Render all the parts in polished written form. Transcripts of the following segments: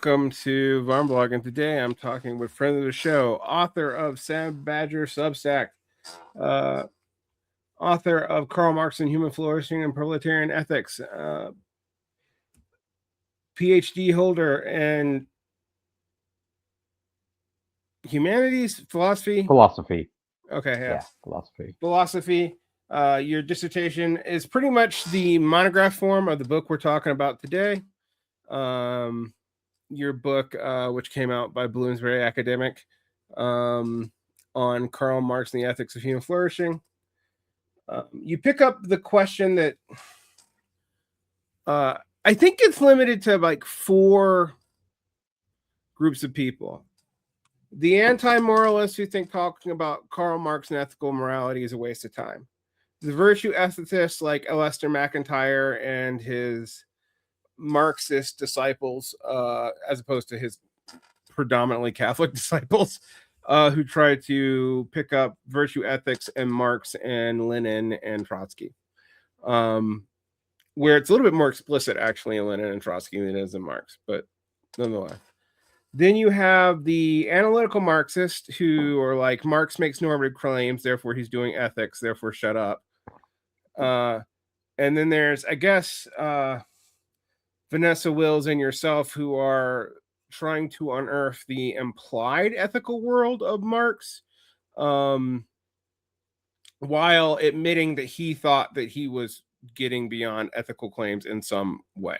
Welcome to Varn Blog, and today I'm talking with friend of the show, author of Sam Badger Substack, uh, author of Karl Marx and Human Flourishing and Proletarian Ethics, PhD holder in humanities, philosophy. Okay, yeah, philosophy. Your dissertation is pretty much the monograph form of the book we're talking about today. Your book, which came out by Bloomsbury Academic, on Karl Marx and the Ethics of Human Flourishing. You pick up the question that I think it's limited to like 4 groups of people. The anti-moralists who think talking about Karl Marx and ethical morality is a waste of time. The virtue ethicists like Lester McIntyre and his Marxist disciples, as opposed to his predominantly Catholic disciples, who try to pick up virtue ethics and Marx and Lenin and Trotsky, where it's a little bit more explicit actually in Lenin and Trotsky than it is in Marx, but nonetheless. Then you have the analytical Marxists who are like, Marx makes normative claims, therefore he's doing ethics, therefore shut up. And then there's, I guess, Vanessa Wills and yourself, who are trying to unearth the implied ethical world of Marx, while admitting that he thought that he was getting beyond ethical claims in some way.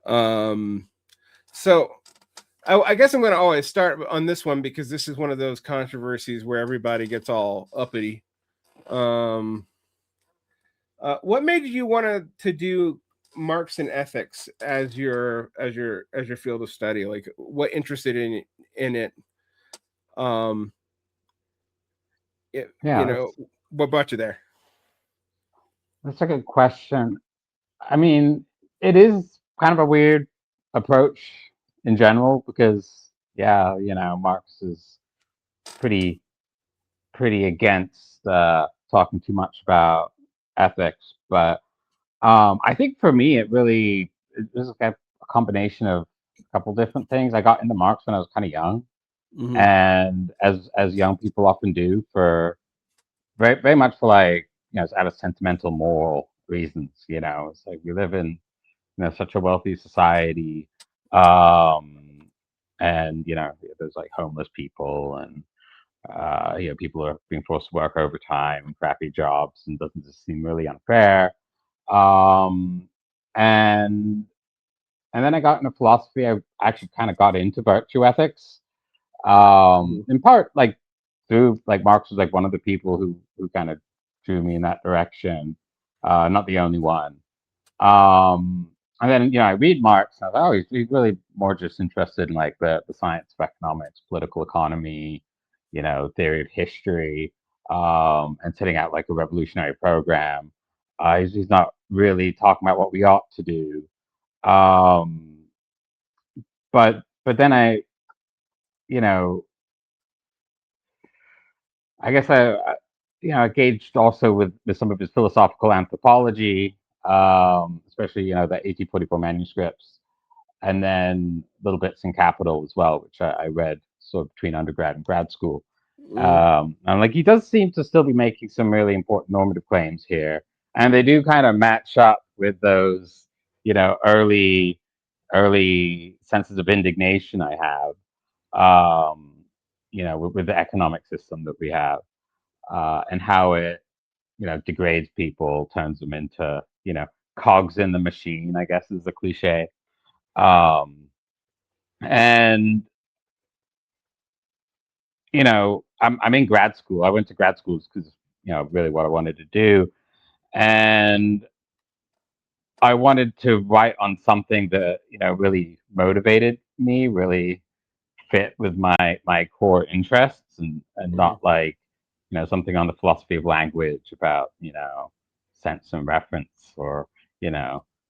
So I guess I'm going to always start on this one because this is one of those controversies where everybody gets all uppity. What made you want to do Marx and ethics as your field of study? Like, what interested in it? What brought you there? That's a good question. I mean, it is kind of a weird approach in general because, Marx is pretty against talking too much about ethics. But I think for me, it was a combination of a couple different things. I got into Marx when I was kind of young, and as young people often do, for very much for like out of sentimental moral reasons. It's like we live in such a wealthy society, and there's like homeless people and people are being forced to work overtime and crappy jobs, and doesn't just seem really unfair. Um, and and then I got into philosophy. I actually kind of got into virtue ethics, in part like through like Marx was like one of the people who kind of drew me in that direction. Not the only one. Um, and then I read Marx, and I was like, oh, he's really more just interested in like the science of economics, political economy, theory of history, and setting out like a revolutionary program. He's not really talking about what we ought to do. Um, but then you know, I guess I engaged also with some of his philosophical anthropology, especially the 1844 manuscripts, and then little bits in Capital as well, which I read sort of between undergrad and grad school. And like he does seem to still be making some really important normative claims here, and they do kind of match up with those early senses of indignation I have, with the economic system that we have, and how it degrades people, turns them into cogs in the machine, I guess is the cliche. Um, and I'm in grad school. I went to grad schools because really what I wanted to do, and I wanted to write on something that really motivated me, really fit with my core interests, and not like something on the philosophy of language about sense and reference, or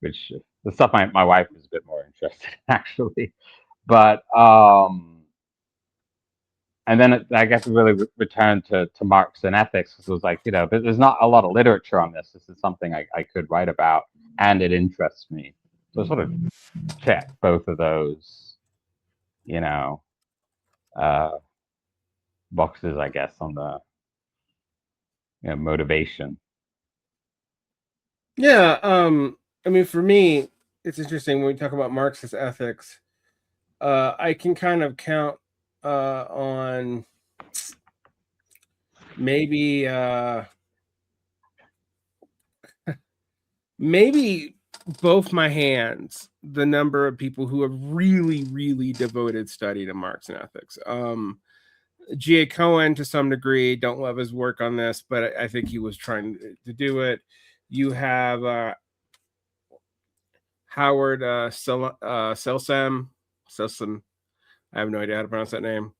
which the stuff my wife was a bit more interested in actually. But and then I guess it really returned to Marx and ethics, because it was like, but there's not a lot of literature on this. This is something I could write about, and it interests me. So I sort of check both of those you know, uh, boxes, I guess, on the motivation. Yeah, I mean, for me, it's interesting when we talk about Marxist ethics. I can kind of count on maybe maybe both my hands the number of people who have really, really devoted study to Marx and ethics. G.A. Cohen, to some degree, don't love his work on this, but I think he was trying to do it. You have Howard Selsam. I have no idea how to pronounce that name.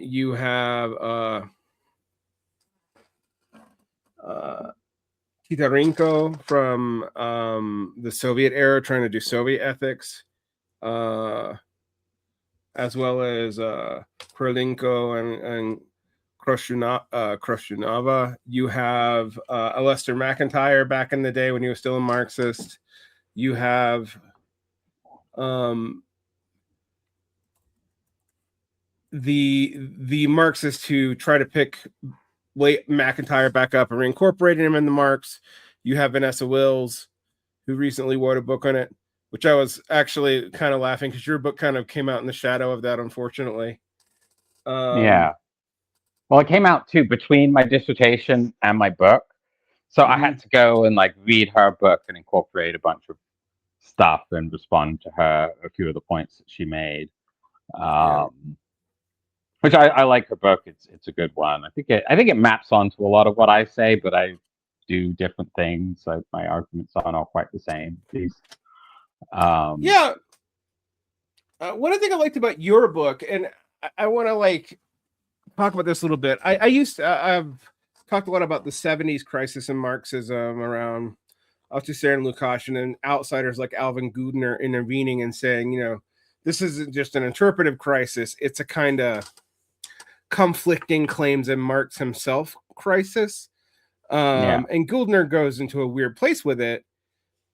You have Titarenko from the Soviet era trying to do Soviet ethics, as well as Krylenko and Kroshunova. You have Lester McIntyre back in the day when he was still a Marxist. You have the Marxists who try to pick McIntyre back up and reincorporating him in the Marx. You have Vanessa Wills, who recently wrote a book on it, which I was actually kind of laughing because your book kind of came out in the shadow of that, unfortunately. Yeah. Well, it came out too between my dissertation and my book. So I had to go and like read her book and incorporate a bunch of stuff and respond to a few of the points that she made. Which I like her book. It's a good one. I think it maps onto a lot of what I say, but I do different things. My arguments aren't all quite the same. Yeah. What I think I liked about your book, and I want to like talk about this a little bit. I've talked a lot about the 70s crisis in Marxism around Althusser and Lukács, and then outsiders like Alvin Gudner intervening and saying, this isn't just an interpretive crisis, it's a kind of conflicting claims in Marx himself crisis. And Gudner goes into a weird place with it.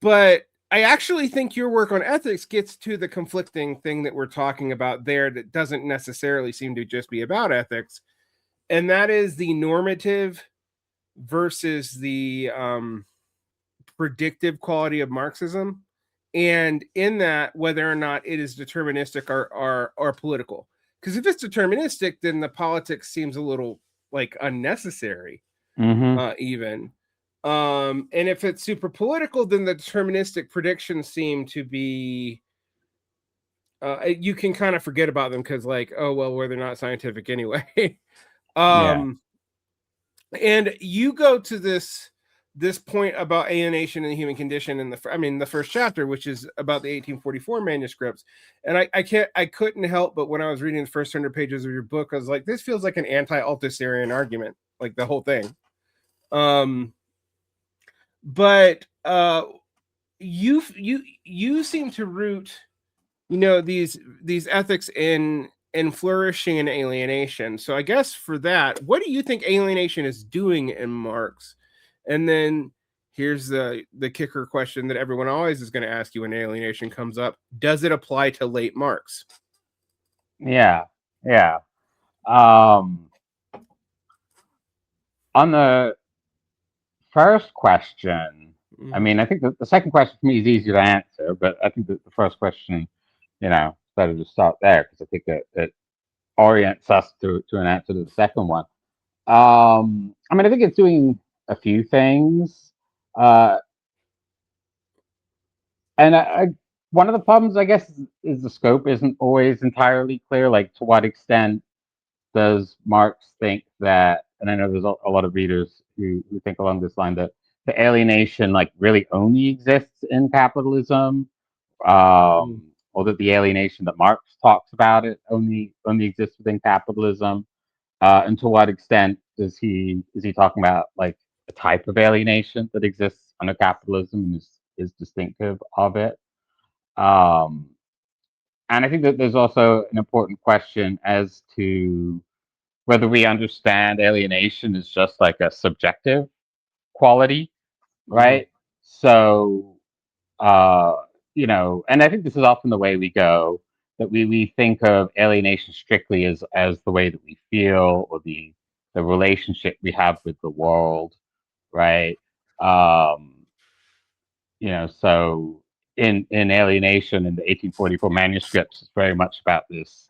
But I actually think your work on ethics gets to the conflicting thing that we're talking about there that doesn't necessarily seem to just be about ethics. And that is the normative versus the predictive quality of Marxism. And in that, whether or not it is deterministic or political. Because if it's deterministic, then the politics seems a little like unnecessary, even. And if it's super political, then the deterministic predictions seem to be you can kind of forget about them because like, oh well, they're not scientific anyway. And you go to this point about alienation and the human condition in the first chapter, which is about the 1844 manuscripts. And I couldn't help but when I was reading the first 100 pages of your book, I was like, this feels like an anti-Althusserian argument, like the whole thing. But you seem to root, these ethics in flourishing and alienation. So I guess for that, what do you think alienation is doing in Marx? And then here's the kicker question that everyone always is going to ask you when alienation comes up: does it apply to late Marx? Yeah. On the first question, I mean, I think the second question for me is easier to answer, but I think that the first question, better to start there because I think that it orients us to an answer to the second one. I mean, I think it's doing a few things. And one of the problems, I guess, is the scope isn't always entirely clear. Like, to what extent does Marx think that, and I know there's a lot of readers who think along this line, that the alienation like really only exists in capitalism, or that the alienation that Marx talks about it only exists within capitalism, and to what extent is he talking about like a type of alienation that exists under capitalism and is distinctive of it? And I think that there's also an important question as to whether we understand alienation as just like a subjective quality, right? So, and I think this is often the way we go, that we think of alienation strictly as the way that we feel or the relationship we have with the world, right? Um, so in Alienation in the 1844 manuscripts, it's very much about this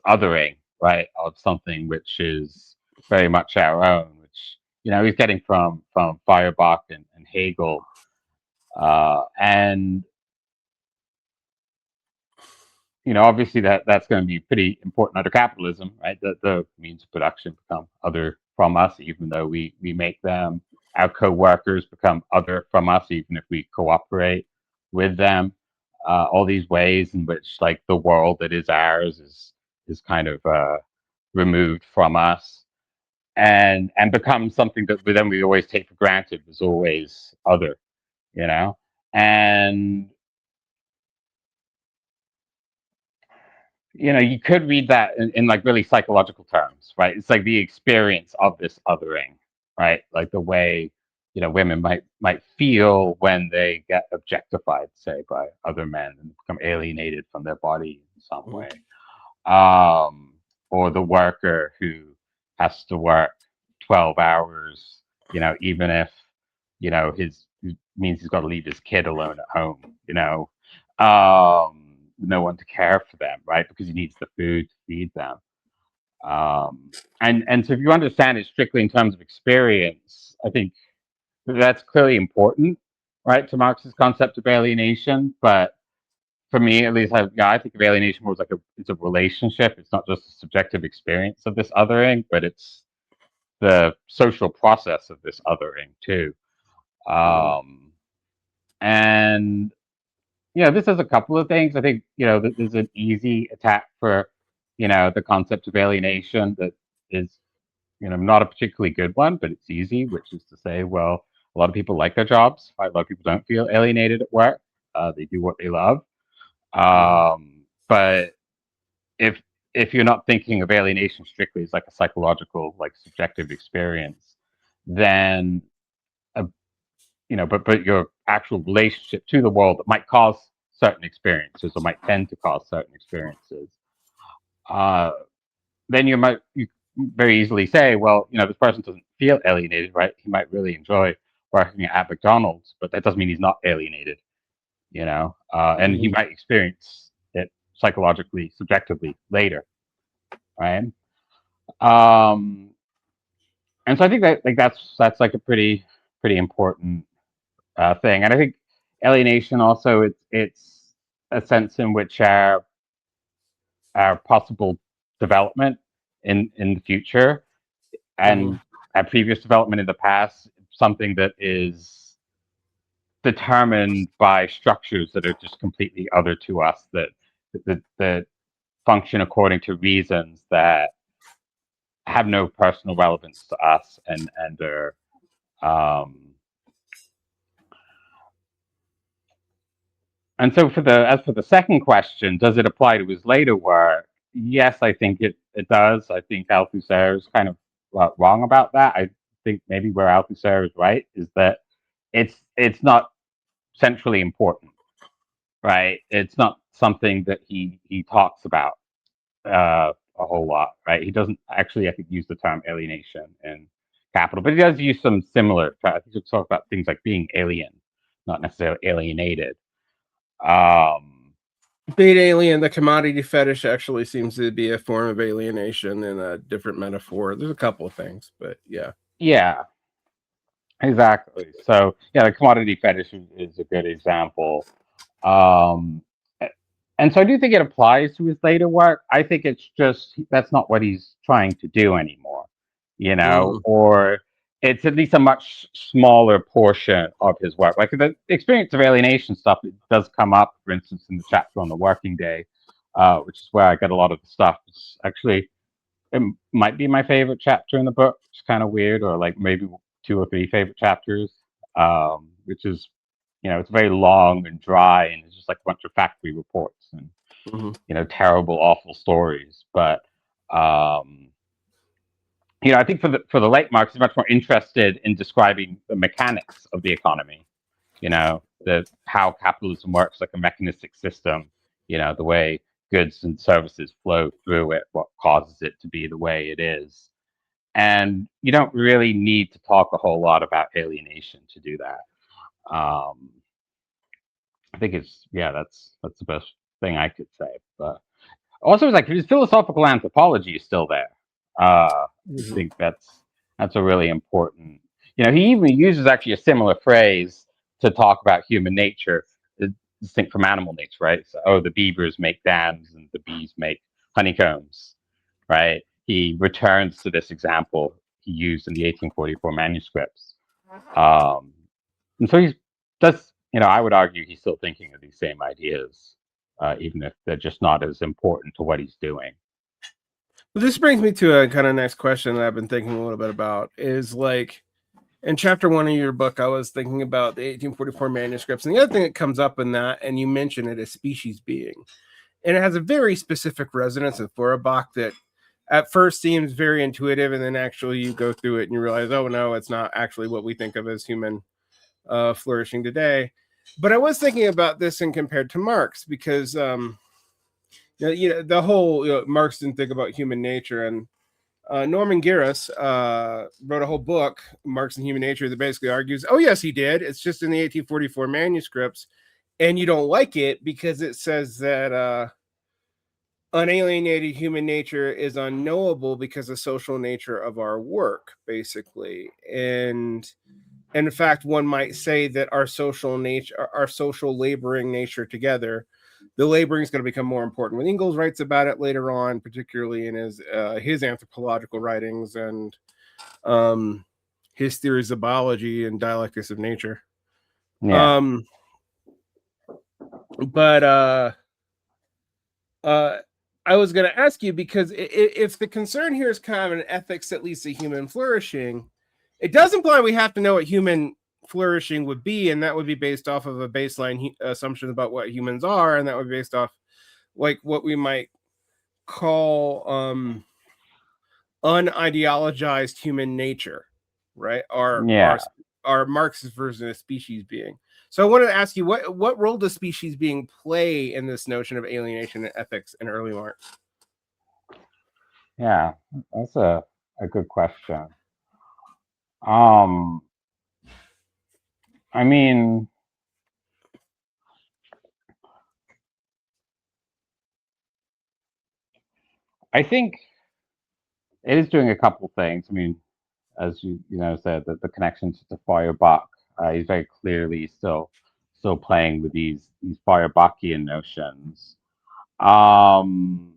othering, right, of something which is very much our own, which he's getting from Feuerbach and Hegel, and obviously that's going to be pretty important under capitalism, right? The means of production become other from us, even though we make them. Our co-workers become other from us, even if we cooperate with them. All these ways in which, like, the world that is ours is kind of removed from us, and becomes something that we always take for granted was always other, and you could read that in like really psychological terms, right? It's like the experience of this othering, right? Like the way women might feel when they get objectified, say, by other men and become alienated from their body in some way, or the worker who has to work 12 hours, even if his means he's got to leave his kid alone at home, no one to care for them, right? Because he needs the food to feed them. And so if you understand it strictly in terms of experience, I think that's clearly important, right, to Marx's concept of alienation. But for me, at least, I think of alienation more as like it's a relationship. It's not just a subjective experience of this othering, but it's the social process of this othering too. And this is a couple of things. I think there's an easy attack for the concept of alienation that is not a particularly good one, but it's easy, which is to say, well, a lot of people like their jobs. Right? A lot of people don't feel alienated at work. They do what they love. But if you're not thinking of alienation strictly as like a psychological, like subjective experience, then but your actual relationship to the world that might cause certain experiences or might tend to cause certain experiences, then you very easily say, well, this person doesn't feel alienated, right? He might really enjoy working at McDonald's, but that doesn't mean he's not alienated, and he might experience it psychologically, subjectively later, right? And so I think that that's like a pretty important thing, and I think alienation also it's a sense in which our possible development in the future and our previous development in the past, something that is determined by structures that are just completely other to us, that function according to reasons that have no personal relevance to us, and are and so as for the second question, does it apply to his later work? Yes, I think it does. I think Althusser is kind of wrong about that. I think maybe where Althusser is right is that it's not centrally important, right? It's not something that he talks about a whole lot, right? He doesn't actually, I think, use the term alienation in Capital, but he does use some similar. I think he talks about things like being alien, not necessarily alienated. Being alien, the commodity fetish actually seems to be a form of alienation in a different metaphor. There's a couple of things, but yeah. Yeah, exactly. So yeah, the commodity fetish is a good example. Um, and so I do think it applies to his later work. I think it's just that's not what he's trying to do anymore, or it's at least a much smaller portion of his work. Like the experience of alienation stuff, it does come up, for instance, in the chapter on the working day, which is where I get a lot of the stuff. It's actually, it might be my favorite chapter in the book. It's kind of weird, or like maybe 2 or 3 favorite chapters, which is, it's very long and dry, and it's just like a bunch of factory reports and terrible, awful stories. But I think for the late Marx, he's much more interested in describing the mechanics of the economy. How capitalism works like a mechanistic system. The way goods and services flow through it, what causes it to be the way it is. And you don't really need to talk a whole lot about alienation to do that. Um, I think that's the best thing I could say. But also, it's like his philosophical anthropology is still there. I Mhm. think that's a really important. He even uses actually a similar phrase to talk about human nature, distinct from animal nature, right? So, oh, the beavers make dams and the bees make honeycombs, right? He returns to this example he used in the 1844 manuscripts, um, and so I would argue he's still thinking of these same ideas, even if they're just not as important to what he's doing. Well, this brings me to a kind of next question that I've been thinking a little bit about is like in chapter 1 of your book, I was thinking about the 1844 manuscripts. And the other thing that comes up in that, and you mention it, is species being. And it has a very specific resonance in Feuerbach that at first seems very intuitive. And then actually you go through it and you realize, oh, no, it's not actually what we think of as human flourishing today. But I was thinking about this and compared to Marx because, the whole Marx didn't think about human nature. And Norman Garris wrote a whole book, Marx and Human Nature, that basically argues, oh, yes, he did. It's just in the 1844 manuscripts. And you don't like it because it says that unalienated human nature is unknowable because of social nature of our work, basically. And in fact, one might say that our social nature, our social laboring nature together, the laboring is going to become more important. When Engels writes about it later on, particularly in his anthropological writings and his theories of biology and dialectics of nature. Yeah. But I was going to ask you, because if the concern here is kind of an ethics that leads to human flourishing, it does imply we have to know what human flourishing would be, and that would be based off of a baseline assumption about what humans are, and that would be based off like what we might call unideologized human nature, right? Yeah. Our Marxist version of species being. So I wanted to ask you, what role does species being play in this notion of alienation and ethics in early Marx? Yeah. That's a good question. Um, I mean, I think it is doing a couple things. I mean, as you said, that the connections to Feuerbach, he's very clearly still playing with these Feuerbachian notions. Um,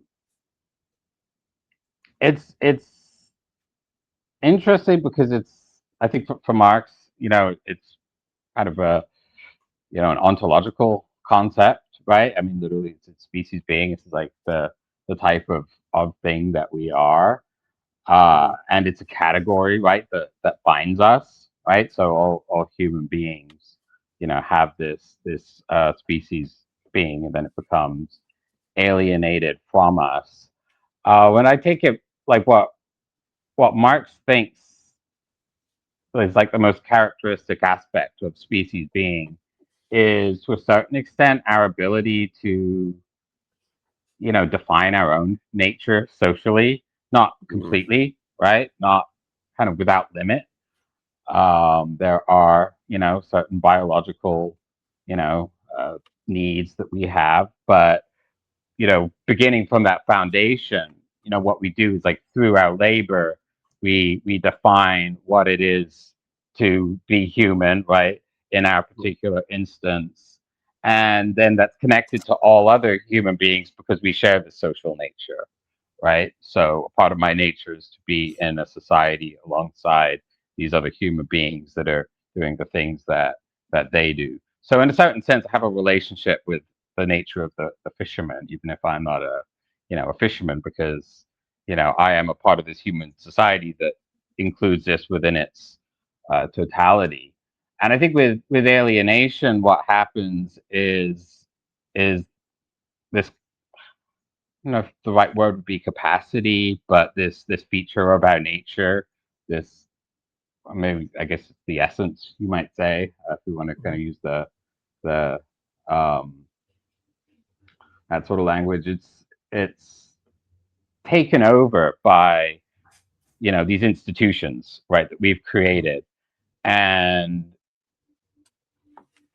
it's interesting because I think for Marx, it's kind of an ontological concept, right? I mean, literally, it's species being. It's like the type of thing that we are, and it's a category, right? That binds us, right? So all human beings, have this species being, and then it becomes alienated from us. When I take it like what Marx thinks is like the most characteristic aspect of species being is, to a certain extent, our ability to define our own nature socially, not completely, right? Not kind of without limit. There are certain biological you know needs that we have, but beginning from that foundation, what we do is, like, through our labor, we define what it is to be human, right? In our particular instance, and then that's connected to all other human beings because we share the social nature, right? So a part of my nature is to be in a society alongside these other human beings that are doing the things that they do. So in a certain sense, I have a relationship with the nature of the fisherman, even if I'm not a fisherman, because I am a part of this human society that includes this within its totality. And I think with alienation, what happens is this, if the right word would be capacity, but this feature of our nature, this, maybe, I guess, it's the essence, you might say, if we want to kind of use the um, that sort of language. it's taken over by these institutions, right, that we've created, and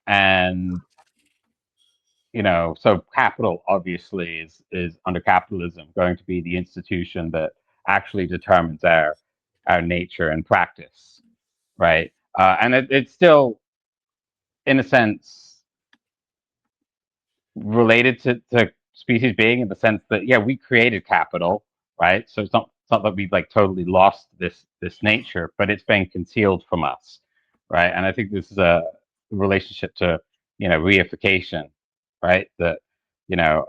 and so capital obviously is under capitalism going to be the institution that actually determines our nature and practice, right? And it's still, in a sense, related to species being, in the sense that, yeah, we created capital, right? So it's not that we've like totally lost this nature, but it's been concealed from us, right? And I think this is a relationship to reification, right? That you know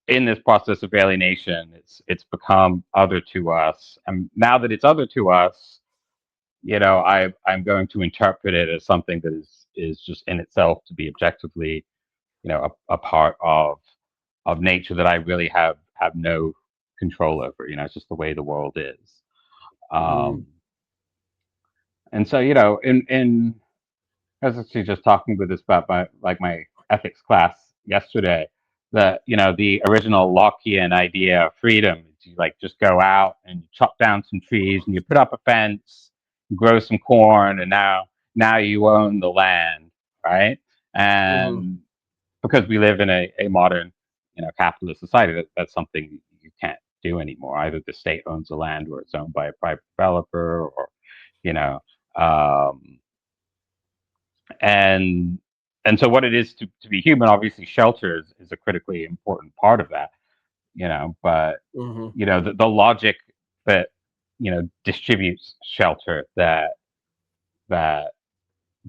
in this process of alienation, it's become other to us, and now that it's other to us, I'm going to interpret it as something that is just in itself to be objectively a part of nature that I really have no control over. It's just the way the world is. Mm. Um, and so in I was actually just talking with this about my ethics class yesterday. That the original Lockean idea of freedom is you like just go out and you chop down some trees and you put up a fence, you grow some corn, and now you own the land, right? Hmm. And because we live in a modern capitalist society, that's something you can't do anymore. Either the state owns the land or it's owned by a private developer, or you know um, and and so what it is to be human, obviously shelter is a critically important part of that, but Hmm. the logic that distributes shelter, that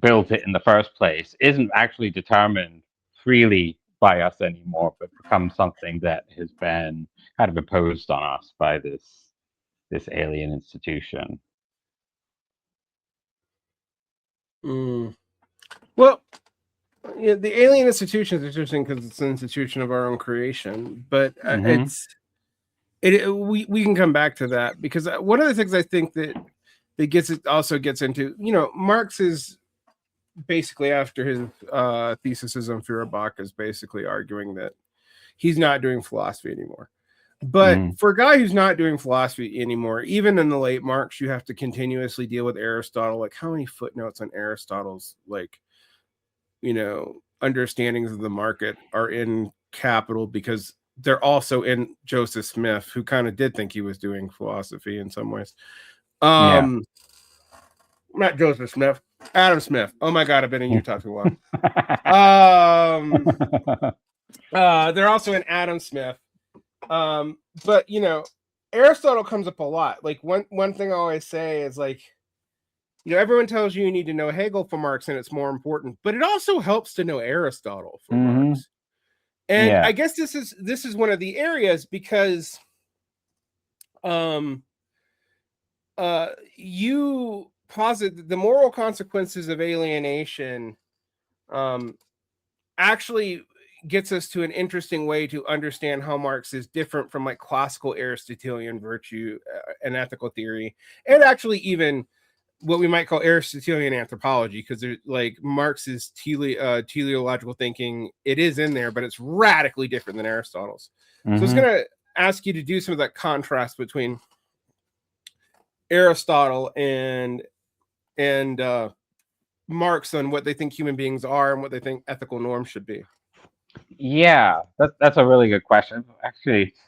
built it in the first place, isn't actually determined freely by us anymore, but becomes something that has been kind of imposed on us by this alien institution. Mm. Well, yeah, the alien institution is interesting because it's an institution of our own creation, but Hmm. we can come back to that because one of the things I think that gets into, Marx is basically, after his thesis on Feuerbach, is basically arguing that he's not doing philosophy anymore. But Hmm. for a guy who's not doing philosophy anymore, even in the late Marx, you have to continuously deal with Aristotle. Like, how many footnotes on Aristotle's understandings of the market are in Capital, because they're also in Joseph Smith, who kind of did think he was doing philosophy in some ways. Yeah. Um, Not Joseph Smith, Adam Smith. Oh my God, I've been in Utah too long. Um, they're also in Adam Smith. But Aristotle comes up a lot. Like one thing I always say is like, everyone tells you need to know Hegel for Marx and it's more important, but it also helps to know Aristotle for Hmm. Marx. And Yeah. I guess this is one of the areas because um you posit the moral consequences of alienation um actually gets us to an interesting way to understand how Marx is different from like classical Aristotelian virtue and ethical theory, and actually even what we might call Aristotelian anthropology, because like Marx's teleological thinking, it is in there, but it's radically different than Aristotle's. So I was Hmm. going to ask you to do some of that contrast between Aristotle and Marx on what they think human beings are and what they think ethical norms should be. Yeah, that's a really good question. Actually, it's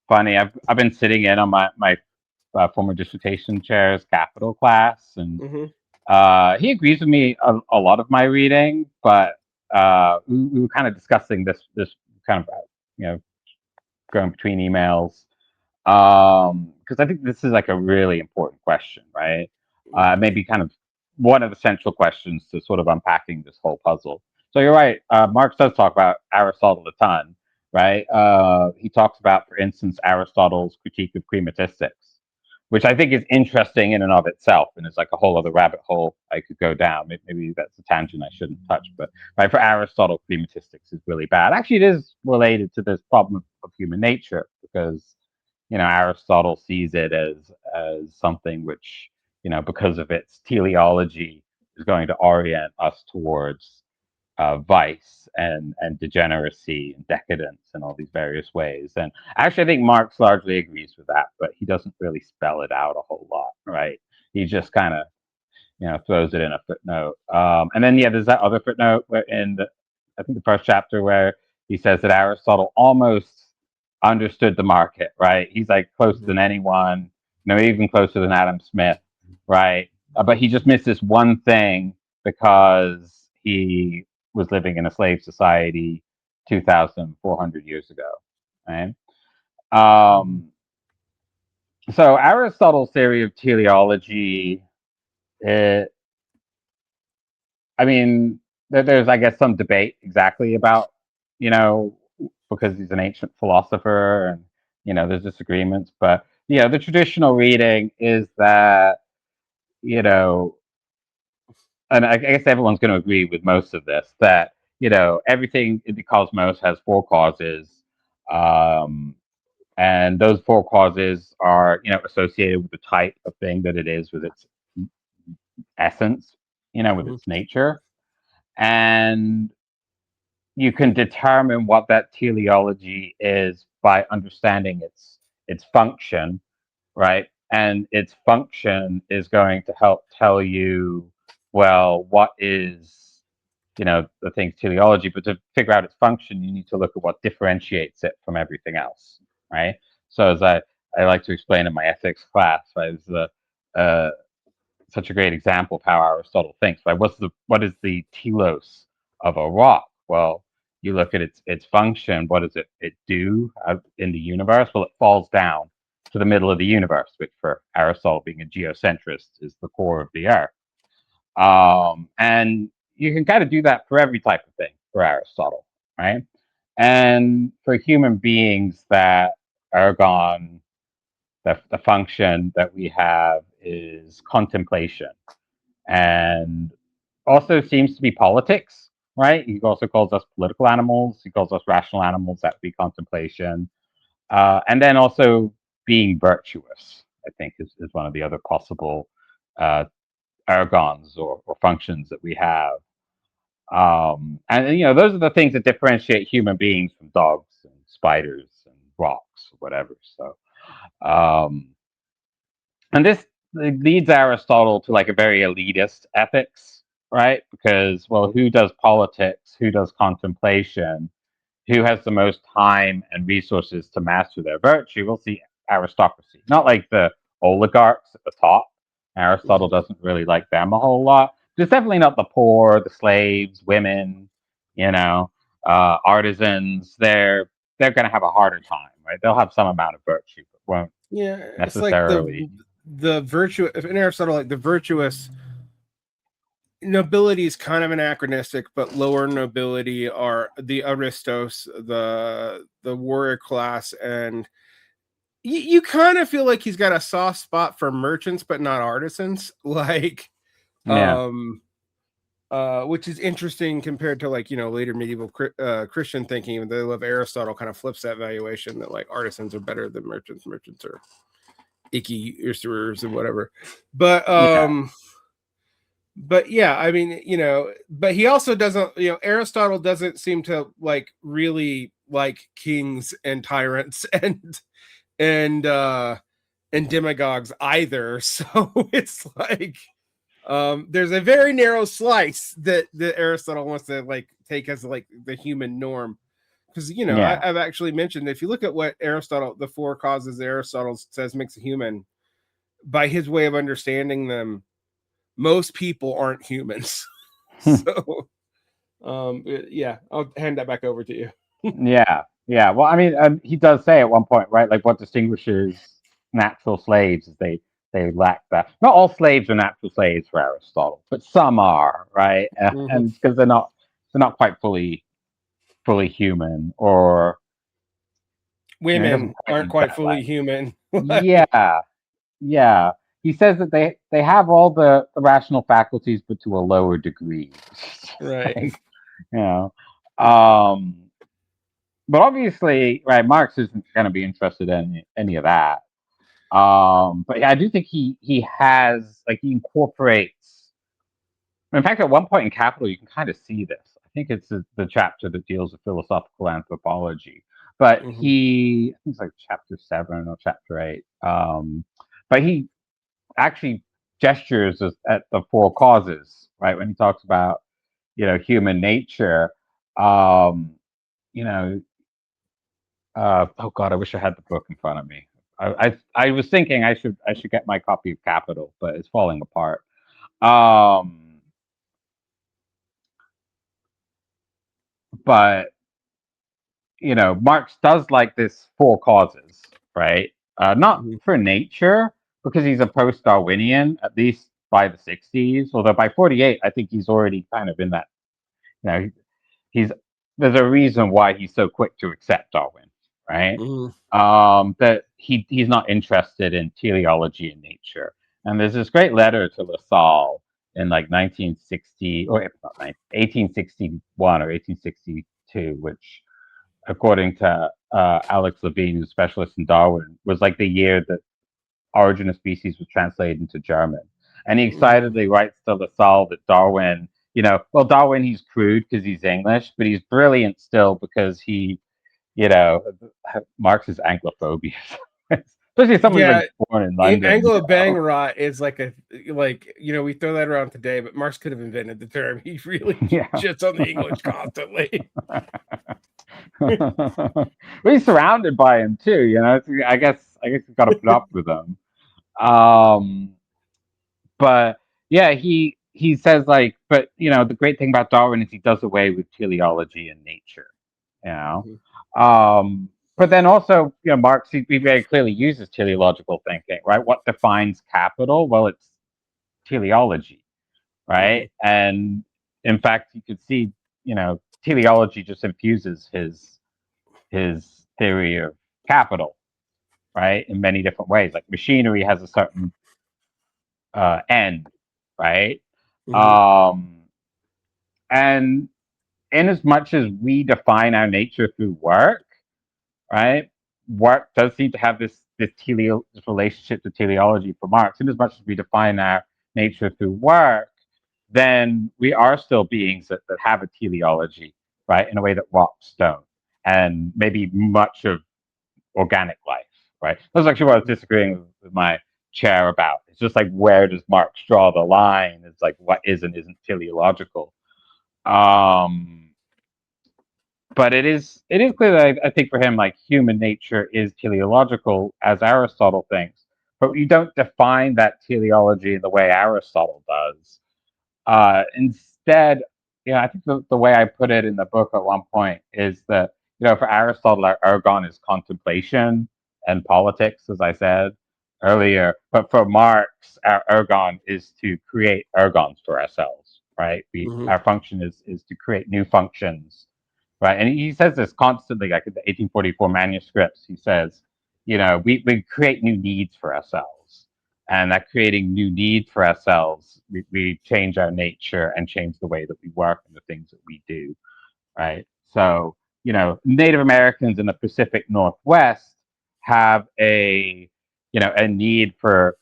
funny. I've been sitting in on my former dissertation chair's capital class, and Mm-hmm. he agrees with me a lot of my reading, but we were kind of discussing this kind of going between emails, because I think this is like a really important question, right? Maybe kind of one of the central questions to sort of unpacking this whole puzzle. So you're right. Marx does talk about Aristotle a ton, right? He talks about, for instance, Aristotle's critique of crematistics, which I think is interesting in and of itself, and it's like a whole other rabbit hole I could go down. Maybe that's a tangent I shouldn't touch, but right, for Aristotle, crematistics is really bad. Actually, it is related to this problem of human nature, because Aristotle sees it as something which, because of its teleology, is going to orient us towards vice and degeneracy and decadence and all these various ways. And actually, I think Marx largely agrees with that, but he doesn't really spell it out a whole lot, right? He just kind of throws it in a footnote. And then there's that other footnote where I think the first chapter where he says that Aristotle almost understood the market, right? He's like closer than anyone, even closer than Adam Smith, right? But he just missed this one thing because he was living in a slave society 2,400 years ago, right? So Aristotle's theory of teleology, it, I mean, there's, I guess, some debate exactly about, because he's an ancient philosopher and, there's disagreements. But, the traditional reading is that, and I guess everyone's going to agree with most of this, that, everything in the cosmos has four causes. And those four causes are, associated with the type of thing that it is, with its essence, with its nature. And you can determine what that teleology is by understanding its function, right? And its function is going to help tell you, well, what is, the thing's teleology. But to figure out its function, you need to look at what differentiates it from everything else, right? So as I like to explain in my ethics class, right, there's such a great example of how Aristotle thinks, right? What is the telos of a rock? Well, you look at its function. What does it do in the universe? Well, it falls down to the middle of the universe, which for Aristotle, being a geocentrist, is the core of the earth. And you can kind of do that for every type of thing for Aristotle, right? And for human beings, that ergon, the function that we have is contemplation, and also seems to be politics, right? He also calls us political animals. He calls us rational animals. That would be contemplation. And then also being virtuous, I think, is one of the other possible ergons or functions that we have. And those are the things that differentiate human beings from dogs and spiders and rocks or whatever. So, and this leads Aristotle to like a very elitist ethics, right? Because, well, who does politics? Who does contemplation? Who has the most time and resources to master their virtue? We'll see aristocracy, not like the oligarchs at the top. Aristotle doesn't really like them a whole lot. It's definitely not the poor, the slaves, women, artisans. They're going to have a harder time, right? They'll have some amount of virtue, but won't necessarily. It's like the virtue in Aristotle, like the virtuous nobility is kind of anachronistic, but lower nobility are the aristos, the warrior class, and you kind of feel like he's got a soft spot for merchants, but not artisans, like, which is interesting compared to like later medieval Christian thinking. Even though they love Aristotle, kind of flips that valuation that like artisans are better than merchants. Merchants are icky usurers and whatever. But yeah, I mean, but he also doesn't, Aristotle doesn't seem to like really like kings and tyrants and demagogues either. So it's like there's a very narrow slice that Aristotle wants to like take as like the human norm. Because I've actually mentioned, if you look at what Aristotle, the four causes Aristotle says makes a human, by his way of understanding them, most people aren't humans. So yeah, I'll hand that back over to you. Yeah. Well, I mean, he does say at one point, right? Like, what distinguishes natural slaves is they lack that. Not all slaves are natural slaves for Aristotle, but some are, right? And because they're not quite fully human, or women aren't quite fully human. Yeah. He says that they have all the rational faculties, but to a lower degree. Right. Like, but obviously, right, Marx isn't going to be interested in any of that. But yeah, I do think he has, like, he incorporates. In fact, at one point in Capital, you can kind of see this. I think it's the chapter that deals with philosophical anthropology. But I think it's like chapter 7 or chapter 8. But he actually gestures at the four causes, right? When he talks about, human nature, um, you know, oh God, I wish I had the book in front of me. I was thinking I should get my copy of Capital, but it's falling apart. Um, but Marx does like this four causes, right? Not for nature, because he's a post-Darwinian, at least by the 60s. Although by 48, I think he's already kind of in that. You know, he's there's a reason why he's so quick to accept Darwin, right? That he's not interested in teleology in nature. And there's this great letter to Lassalle in like 1960, or if not 1861 or 1862, which, according to Alex Levine, who's a specialist in Darwin, was like the year that Origin of Species was translated into German. And he excitedly writes to Lassalle that Darwin, Darwin, he's crude because he's English, but he's brilliant still because you know, Marx's Anglophobia. Especially someone who's like born in London. Anglo bang rot is like we throw that around today, but Marx could have invented the term. He really shits on the English constantly. But he's surrounded by him too, I guess you've got to put up with him. But yeah, he says like, but the great thing about Darwin is he does away with teleology in nature, you know. But then also, Marx, he very clearly uses teleological thinking, right? What defines capital? Well, it's teleology, right? And in fact, you could see, teleology just infuses his theory of capital, right? In many different ways. Like machinery has a certain end, right? And in as much as we define our nature through work, right? Work does seem to have this relationship to teleology for Marx. In as much as we define our nature through work, then we are still beings that have a teleology, right? In a way that rocks don't, and maybe much of organic life, right? That's actually what I was disagreeing with my chair about. It's just like, where does Marx draw the line? It's like, what is and isn't teleological. But it is clear that I think for him, like, human nature is teleological, as Aristotle thinks, but you don't define that teleology in the way Aristotle does. Instead, I think the way I put it in the book at one point is that, for Aristotle, our ergon is contemplation and politics, as I said earlier. But for Marx, our ergon is to create ergons for ourselves, right? Our function is to create new functions, right? And he says this constantly, like in the 1844 manuscripts. He says, we create new needs for ourselves, and that creating new needs for ourselves, we change our nature and change the way that we work and the things that we do, right? So, Native Americans in the Pacific Northwest have a need for,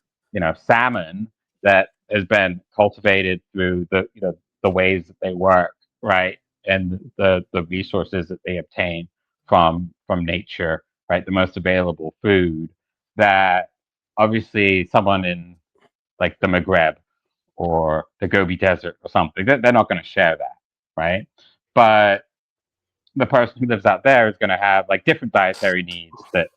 salmon that has been cultivated through the ways that they work, right? And the resources that they obtain from nature, right? The most available food that obviously someone in like the Maghreb or the Gobi Desert or something, they're not going to share that, right? But the person who lives out there is going to have like different dietary needs that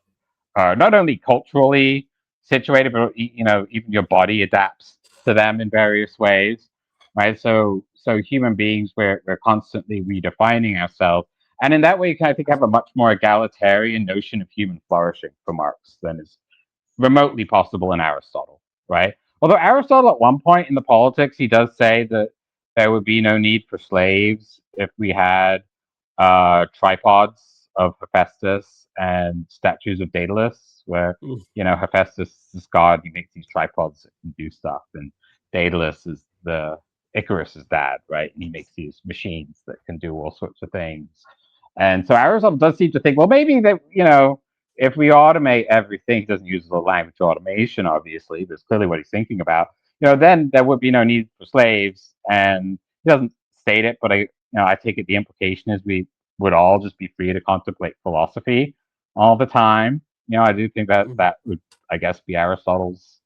are not only culturally situated, but even your body adapts to them in various ways, right? So human beings, we're constantly redefining ourselves, and in that way, you can, I think, have a much more egalitarian notion of human flourishing for Marx than is remotely possible in Aristotle, right? Although Aristotle, at one point in the Politics, he does say that there would be no need for slaves if we had tripods of Hephaestus and statues of Daedalus, where Hephaestus is God. He makes these tripods that can do stuff, and Daedalus is Icarus's dad, right? And he makes these machines that can do all sorts of things. And so Aristotle does seem to think, well, maybe that if we automate everything, he doesn't use the language automation, obviously, but it's clearly what he's thinking about. Then there would be no need for slaves, and he doesn't state it, but I take it the implication is we would all just be free to contemplate philosophy all the time. I do think that Mhm. that would, I guess, be Aristotle's,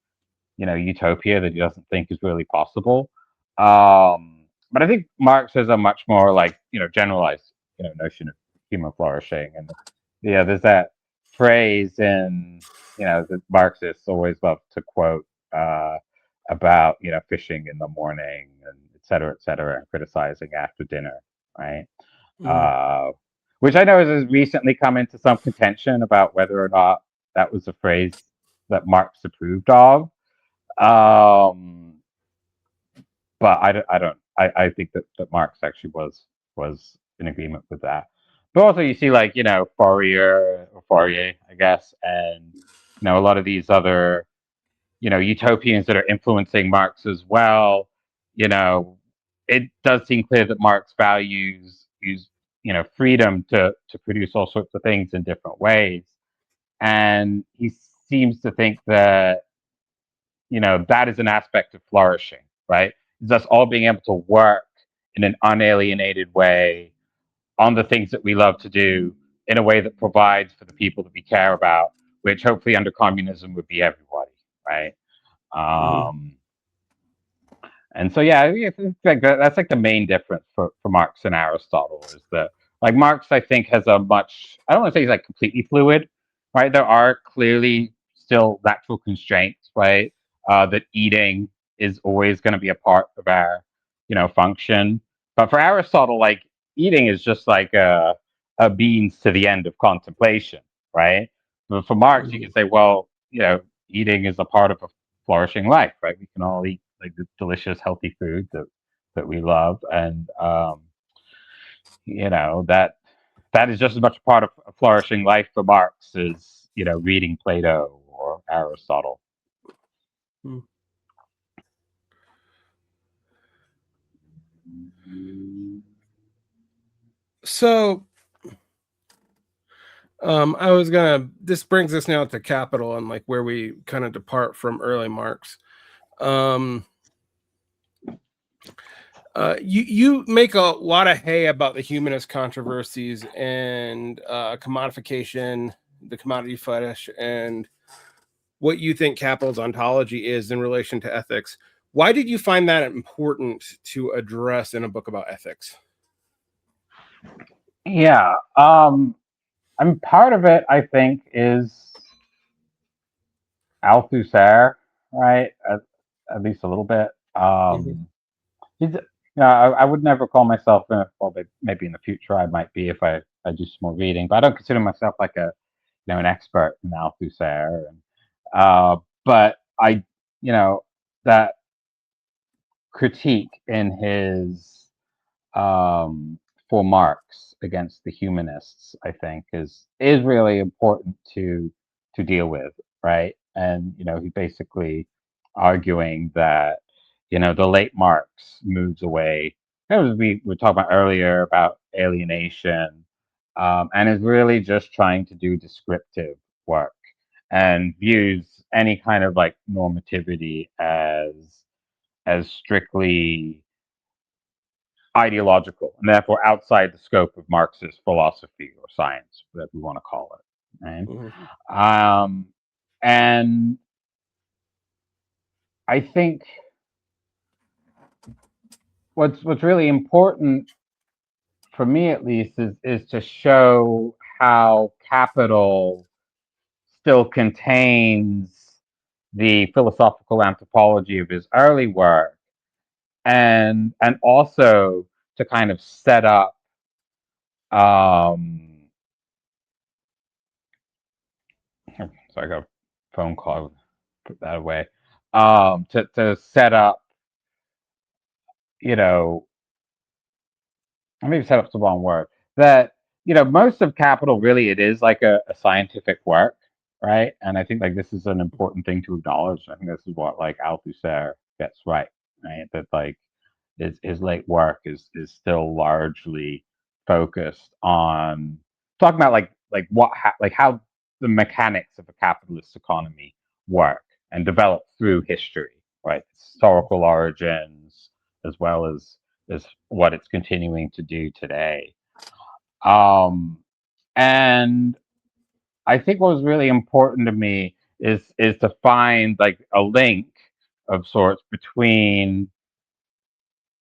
utopia that he doesn't think is really possible. But I think Marx has a much more like, generalized, notion of human flourishing. And there's that phrase in, that Marxists always love to quote uh, about, fishing in the morning and et cetera, and criticizing after dinner, right? Mhm. Uh, which I know has recently come into some contention about whether or not that was a phrase that Marx approved of. Um, but I think that Marx actually was in agreement with that. But also you see like, Fourier, I guess, and a lot of these other, utopians that are influencing Marx as well. You know, it does seem clear that Marx values freedom to produce all sorts of things in different ways. And he seems to think that that is an aspect of flourishing, right? It's us all being able to work in an unalienated way on the things that we love to do in a way that provides for the people that we care about, which hopefully under communism would be everybody, right? Mhm. Um, and so, yeah, I think that's like the main difference for Marx and Aristotle is that, like, Marx, I think, has a much, I don't want to say he's like completely fluid, right? There are clearly still natural constraints, right? That eating is always going to be a part of our, function. But for Aristotle, like, eating is just like a means to the end of contemplation, right? But for Marx, you Mhm. can say, well, eating is a part of a flourishing life, right? We can all eat like the delicious, healthy food that we love, and that is just as much a part of a flourishing life for Marx as reading Plato or Aristotle. Mhm. So, I was gonna. This brings us now to capital and like where we kind of depart from early Marx. Um, you make a lot of hay about the humanist controversies and commodification, the commodity fetish, and what you think capital's ontology is in relation to ethics. Why did you find that important to address in a book about ethics? Yeah, I mean, part of it I think is Althusser, right? At least a little bit. Mhm. He's, I would never call myself, well, maybe in the future I might be if I do some more reading, but I don't consider myself like an expert in Althusser. And, but I, that critique in his um, for Marx against the humanists, I think, is really important to deal with, right? And he's basically arguing that the late Marx moves away. As we were talking about earlier about alienation, and is really just trying to do descriptive work and views any kind of like normativity as strictly ideological and therefore outside the scope of Marxist philosophy or science, whatever we want to call it. Right? Mhm. Um, and I think what's really important for me, at least, is to show how capital still contains the philosophical anthropology of his early work, and also to kind of set up um, so I got a phone call. Put that away. To set up, you know, maybe set up's the wrong word. That most of Capital really it is like a scientific work, right? And I think like this is an important thing to acknowledge. I think this is what like Althusser gets right? That like his late work is still largely focused on talking about like like how the mechanics of a capitalist economy work and develop through history, right? Historical origins as well as is what it's continuing to do today. And I think what was really important to me is to find like a link of sorts between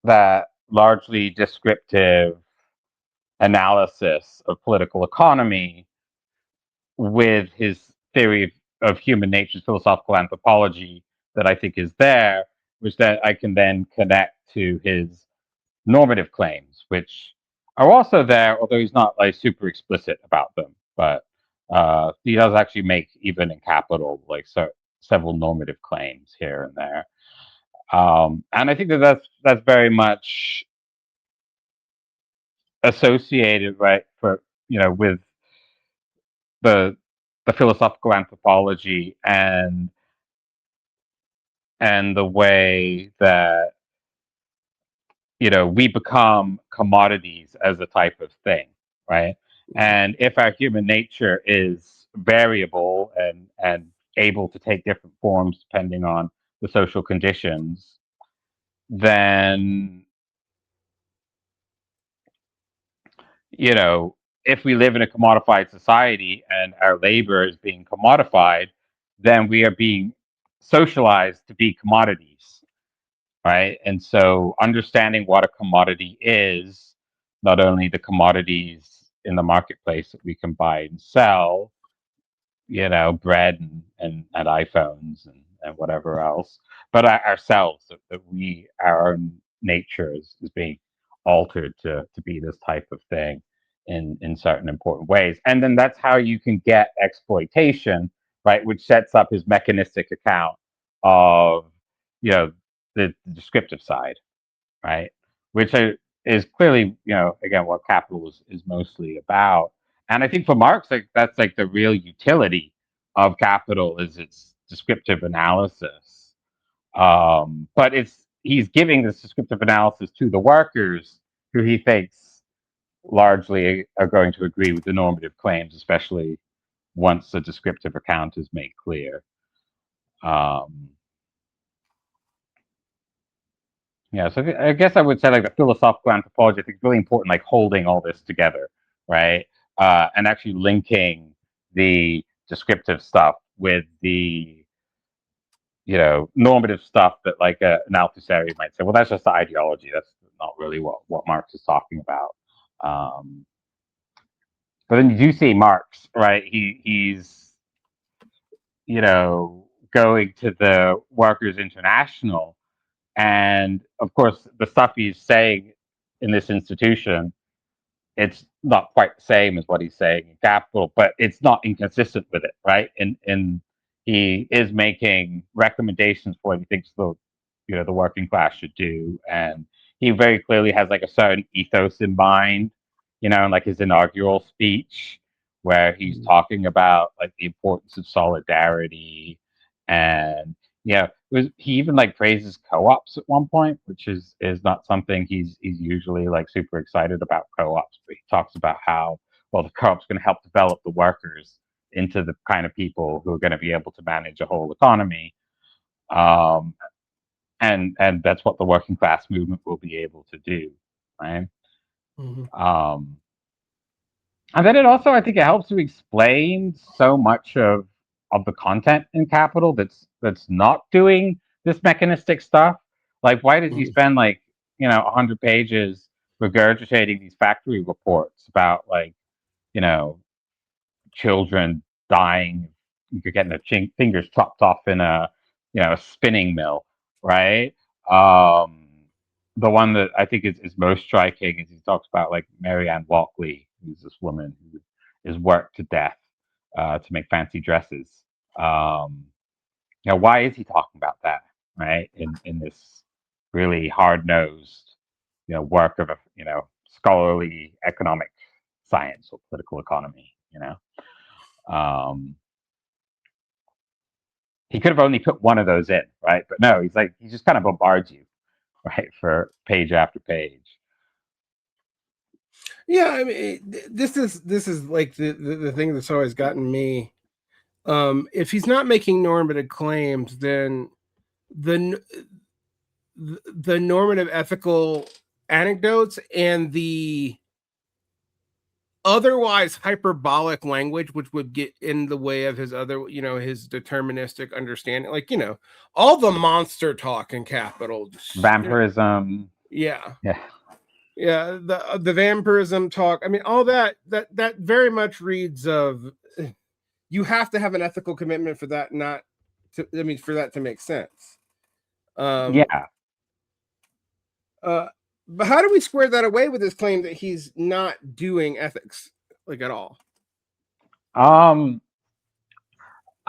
that largely descriptive analysis of political economy with his theory of human nature, philosophical anthropology that I think is there, which that I can then connect to his normative claims, which are also there, although he's not like super explicit about them. But he does actually make, even in Capital, like several normative claims here and there. And I think that that's very much associated, right, for with the the philosophical anthropology and the way that we become commodities as a type of thing, right? And if our human nature is variable and able to take different forms depending on the social conditions, then if we live in a commodified society and our labor is being commodified, then we are being socialized to be commodities, right? And so understanding what a commodity is, not only the commodities in the marketplace that we can buy and sell, bread and iPhones and whatever else, but ourselves, that we, our own nature is being altered to be this type of thing in certain important ways. And then that's how you can get exploitation, right? Which sets up his mechanistic account of, the descriptive side, right? Which is clearly, again, what Capital is mostly about. And I think for Marx, like that's like the real utility of Capital is its descriptive analysis. But he's giving this descriptive analysis to the workers who he thinks largely are going to agree with the normative claims, especially once the descriptive account is made clear. Um, Yeah, so I guess I would say like the philosophical anthropology, I think is really important, like holding all this together, right? And actually linking the descriptive stuff with the, normative stuff that like an Althusserry might say, well, that's just the ideology. That's not really what Marx is talking about. Um, but then you do see Marx, right? He's, going to the Workers' International. And of course, the stuff he's saying in this institution, it's not quite the same as what he's saying in Capital, but it's not inconsistent with it, right? And he is making recommendations for what he thinks the working class should do, and he very clearly has like a certain ethos in mind, in like his inaugural speech, where he's talking about like the importance of solidarity, and he even like praises co-ops at one point, which is not something he's usually like super excited about co-ops, but he talks about how, well, the co-op's going to help develop the workers into the kind of people who are going to be able to manage a whole economy. Um, and that's what the working class movement will be able to do, right? Mm-hmm. Um, and then it also, I think, it helps to explain so much of the content in Capital that's not doing this mechanistic stuff. Like, why does he Mm-hmm. spend like 100 pages regurgitating these factory reports about like you know children dying, you're getting their fingers chopped off in a spinning mill, right? Um, the one that I think is most striking is he talks about like Marianne Walkley, who's this woman who is worked to death to make fancy dresses. Um, why is he talking about that, right? In this really hard nosed, work of a scholarly economic science or political economy, um, he could have only put one of those in, right? But no, he just kind of bombards you, right, for page after page. Yeah, I mean, this is like the thing that's always gotten me. If he's not making normative claims, then the the normative ethical anecdotes and the otherwise hyperbolic language, which would get in the way of his other, his deterministic understanding. Like, all the monster talk in Capital. Vampirism. Yeah. Yeah. Yeah. The vampirism talk. I mean, all that very much reads of, you have to have an ethical commitment for that, for that to make sense. Yeah. But how do we square that away with his claim that he's not doing ethics like at all? I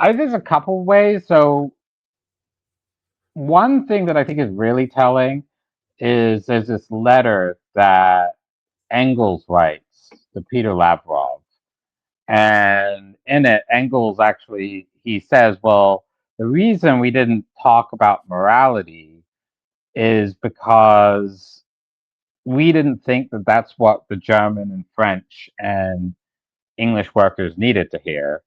think there's a couple ways. So one thing that I think is really telling is there's this letter that Engels writes to Peter Lavrov. And in it, Engels actually, he says, well, the reason we didn't talk about morality is because we didn't think that that's what the German and French and English workers needed to hear.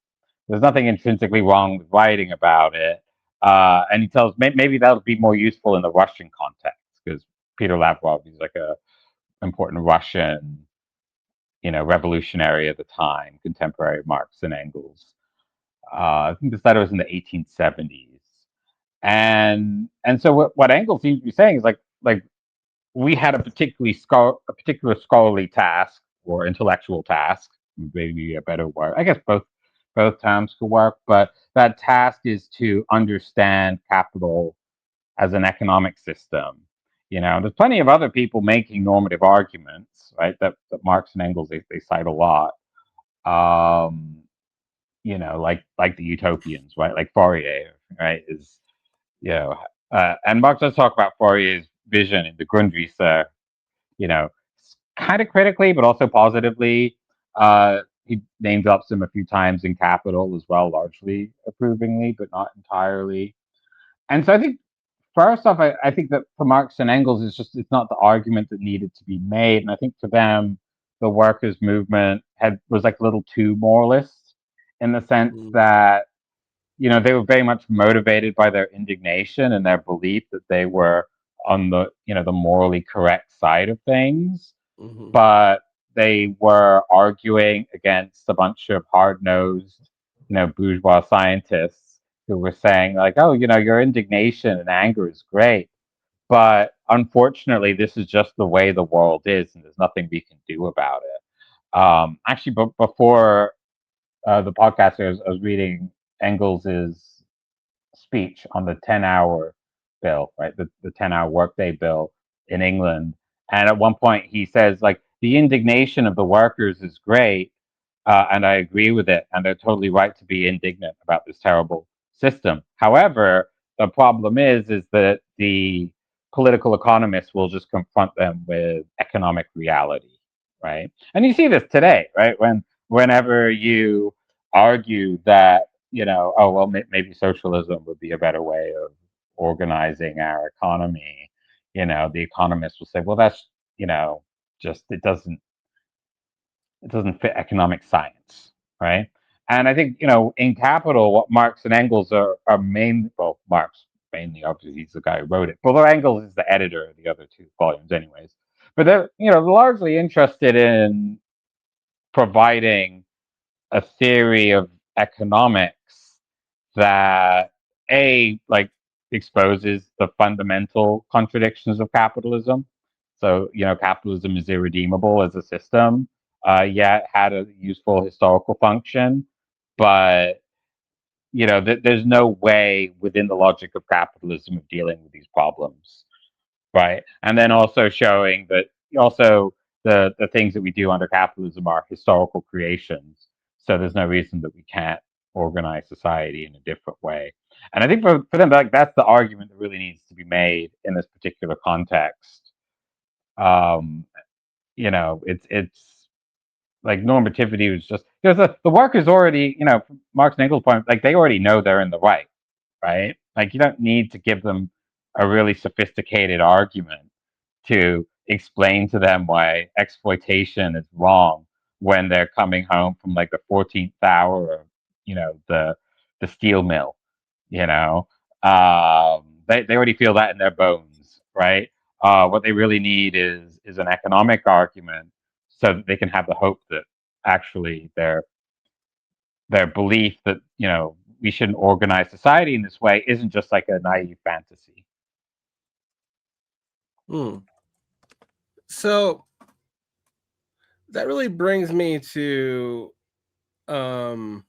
There's nothing intrinsically wrong with writing about it. And he tells maybe that'll be more useful in the Russian context because Peter Lavrov is like a important Russian, revolutionary at the time, contemporary Marx and Engels. I think this letter was in the 1870s, and so what Engels seems to be saying is like we had a particular scholarly task or intellectual task, maybe a better word. I guess both terms could work, but that task is to understand capital as an economic system. There's plenty of other people making normative arguments, right? That Marx and Engels they cite a lot. Um, like the utopians, right? Like Fourier, right? And Marx does talk about Fourier's vision in the Grundrisse, you know, kind of critically, but also positively. He name drops him a few times in Capital as well, largely approvingly, but not entirely. And so I think first off, I think that for Marx and Engels, it's not the argument that needed to be made. And I think for them, the workers' movement was like a little too moralist in the sense that, they were very much motivated by their indignation and their belief that they were on the morally correct side of things. But they were arguing against a bunch of hard-nosed, bourgeois scientists who were saying like, oh, your indignation and anger is great, but unfortunately, this is just the way the world is, and there's nothing we can do about it. Actually, before the podcast, I was reading Engels's speech on the 10-hour bill, right? The 10-hour workday bill in England. And at one point, he says, like, the indignation of the workers is great, and I agree with it, and they're totally right to be indignant about this terrible system. However, the problem is that the political economists will just confront them with economic reality, right? And you see this today, right? Whenever you argue that, oh well, maybe socialism would be a better way of organizing our economy, the economists will say, well, that's, just it doesn't fit economic science, right? And I think, in Capital, what Marx and Engels are well, Marx mainly, obviously, he's the guy who wrote it. But Engels is the editor of the other two volumes, anyways. But they're, largely interested in providing a theory of economics that like exposes the fundamental contradictions of capitalism. So capitalism is irredeemable as a system, yet had a useful historical function, but there's no way within the logic of capitalism of dealing with these problems, right? And then also showing that also the things that we do under capitalism are historical creations. So there's no reason that we can't organize society in a different way. And I think for them, like that's the argument that really needs to be made in this particular context. Um, it's like normativity was just because the workers already, from Marx and Engels' point, like they already know they're in the right? Like you don't need to give them a really sophisticated argument to explain to them why exploitation is wrong when they're coming home from like the 14th hour of the steel mill. They already feel that in their bones, right? What they really need is an economic argument so that they can have the hope that actually their belief that we shouldn't organize society in this way isn't just like a naive fantasy. Hmm. So that really brings me to um,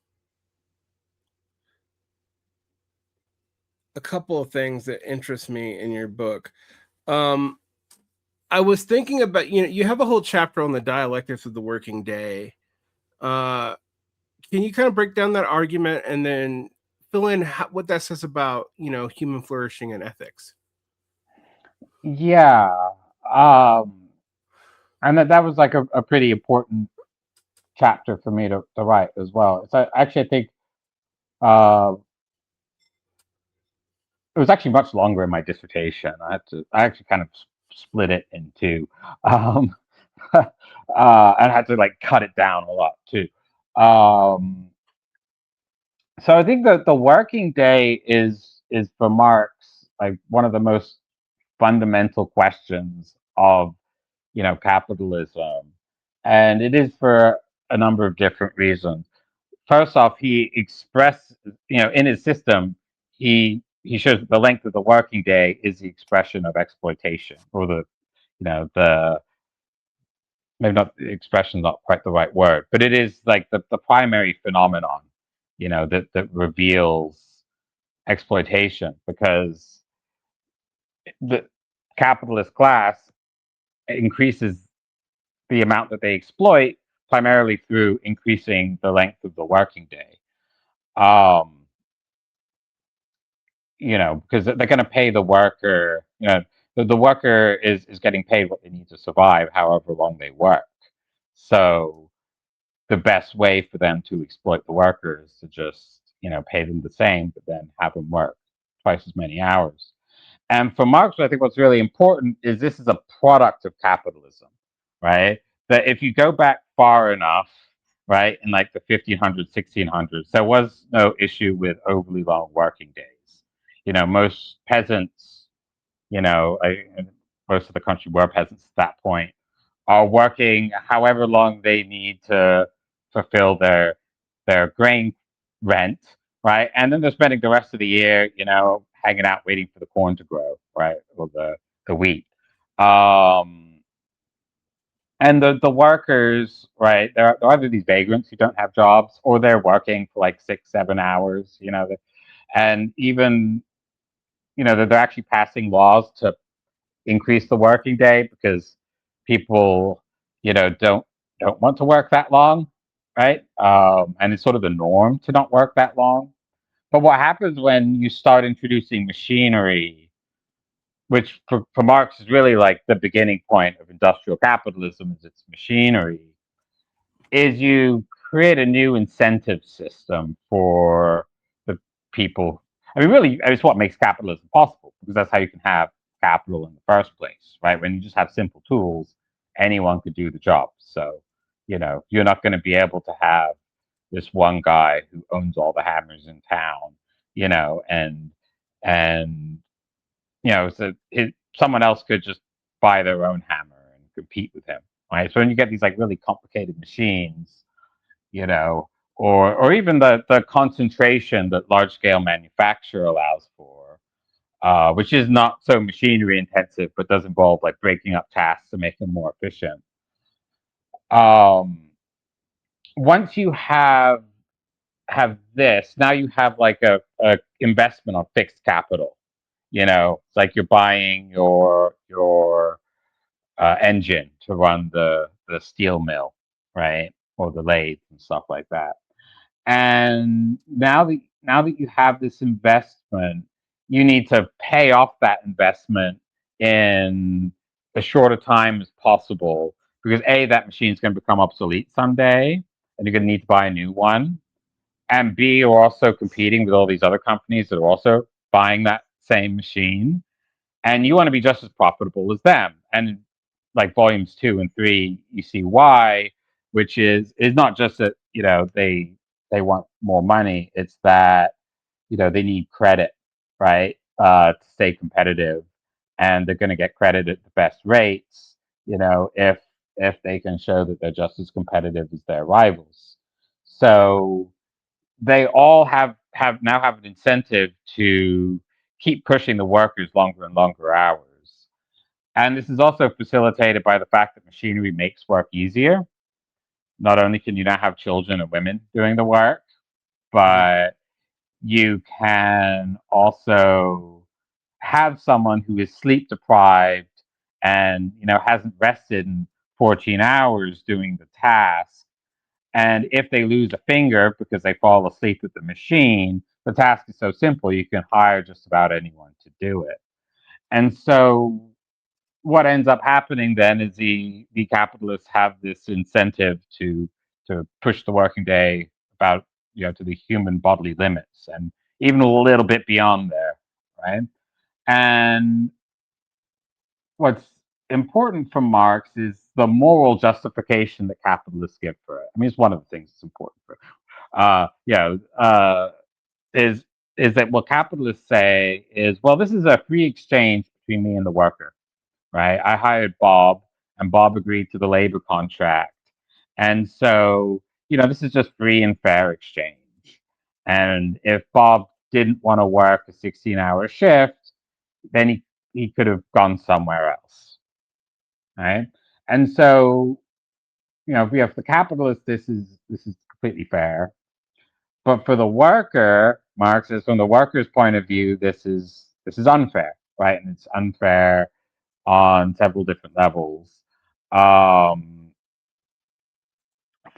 a couple of things that interest me in your book. Um, I was thinking about, you have a whole chapter on the dialectics of the working day. Uh, can you kind of break down that argument and then fill in what that says about, human flourishing and ethics? Yeah, um, and that was like a pretty important chapter for me to write as well. So actually, I think uh, it was actually much longer in my dissertation. I actually kind of split it in two, um, and I had to like cut it down a lot too. Um, so I think that the working day is for Marx like one of the most fundamental questions of capitalism, and it is for a number of different reasons. First off, he expressed, in his system, he shows the length of the working day is the expression of exploitation, or the maybe not the expression, not quite the right word, but it is like the primary phenomenon, that reveals exploitation, because the capitalist class increases the amount that they exploit primarily through increasing the length of the working day. Um, because they're going to pay the worker. The worker is getting paid what they need to survive, however long they work. So the best way for them to exploit the worker is to just pay them the same, but then have them work twice as many hours. And for Marx, I think what's really important is this is a product of capitalism, right? That if you go back far enough, right, in like the 1500s, 1600s, there was no issue with overly long working days. Most peasants, and most of the country were peasants at that point, are working however long they need to fulfill their grain rent, right? And then they're spending the rest of the year, hanging out waiting for the corn to grow, right, or the wheat. Um, and the workers, right, they're either these vagrants who don't have jobs, or they're working for like 6, 7 hours, and even they're actually passing laws to increase the working day because people, don't want to work that long, right? And it's sort of the norm to not work that long. But what happens when you start introducing machinery, which for Marx is really like the beginning point of industrial capitalism, is its machinery, is you create a new incentive system for the people. I mean, really, it's what makes capitalism possible, because that's how you can have capital in the first place, right? When you just have simple tools, anyone could do the job. So, you're not going to be able to have this one guy who owns all the hammers in town, and so someone else could just buy their own hammer and compete with him, right? So when you get these like really complicated machines, you know, or even the concentration that large scale manufacture allows for, which is not so machinery intensive, but does involve like breaking up tasks to make them more efficient. Um, Once you have this, now you have like a investment on fixed capital. It's like you're buying your engine to run the steel mill, right, or the lathe and stuff like that. And now that you have this investment, you need to pay off that investment in as short a time as possible, because A, that machine is going to become obsolete someday, and you're going to need to buy a new one. And B, you're also competing with all these other companies that are also buying that same machine, and you want to be just as profitable as them. And like volumes 2 and 3, you see why, which is not just that they want more money. It's that they need credit, right, to stay competitive. and they're going to get credit at the best rates, if they can show that they're just as competitive as their rivals. So they all now have an incentive to keep pushing the workers longer and longer hours. And this is also facilitated by the fact that machinery makes work easier. Not only can you now have children and women doing the work, but you can also have someone who is sleep deprived and hasn't rested in 14 hours doing the task. And if they lose a finger because they fall asleep at the machine, the task is so simple you can hire just about anyone to do it. And so what ends up happening then is the capitalists have this incentive to push the working day about to the human bodily limits and even a little bit beyond there, right? And what's important from Marx is the moral justification that capitalists give for it. I mean, it's one of the things that's important for is that what capitalists say is, well, this is a free exchange between me and the worker, right? I hired Bob, and Bob agreed to the labor contract, and so this is just free and fair exchange. And if Bob didn't want to work a 16-hour shift, then he could have gone somewhere else, right? And so if we have the capitalist, this is completely fair. But for the worker, Marx says, from the worker's point of view, this is unfair, right? And it's unfair on several different levels.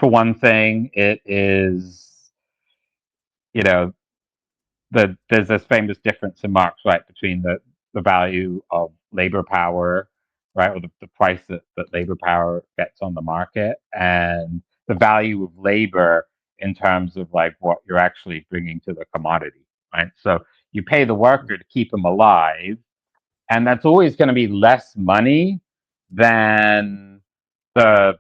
For one thing, it is, there's this famous difference in Marx, right, between the value of labor power, right, or the price that labor power gets on the market, and the value of labor in terms of like what you're actually bringing to the commodity, right? So you pay the worker to keep him alive, and that's always going to be less money than the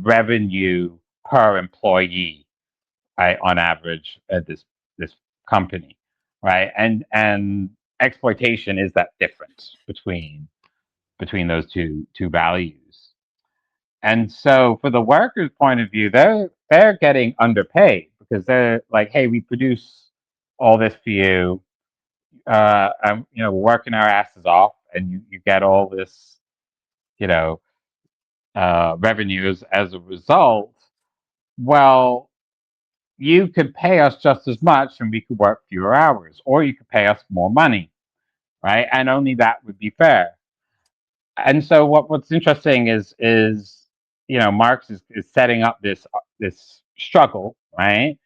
revenue per employee, right, on average at this company, right? And exploitation is that difference between those two values. And so for the workers' point of view, they're getting underpaid because they're like, hey, we produce all this for you, and we're working our asses off, and you get all this, revenues as a result. Well, you could pay us just as much and we could work fewer hours, or you could pay us more money, right? And only that would be fair. And so what's interesting is Marx is setting up this struggle, right?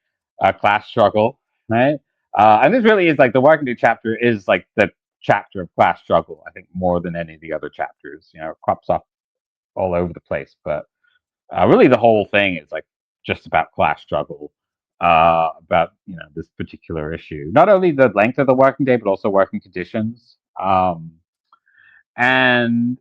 A class struggle, right? And this really is like the working day chapter is like the chapter of class struggle, I think, more than any of the other chapters. It crops up all over the place, but really the whole thing is like just about class struggle, about this particular issue. Not only the length of the working day, but also working conditions. And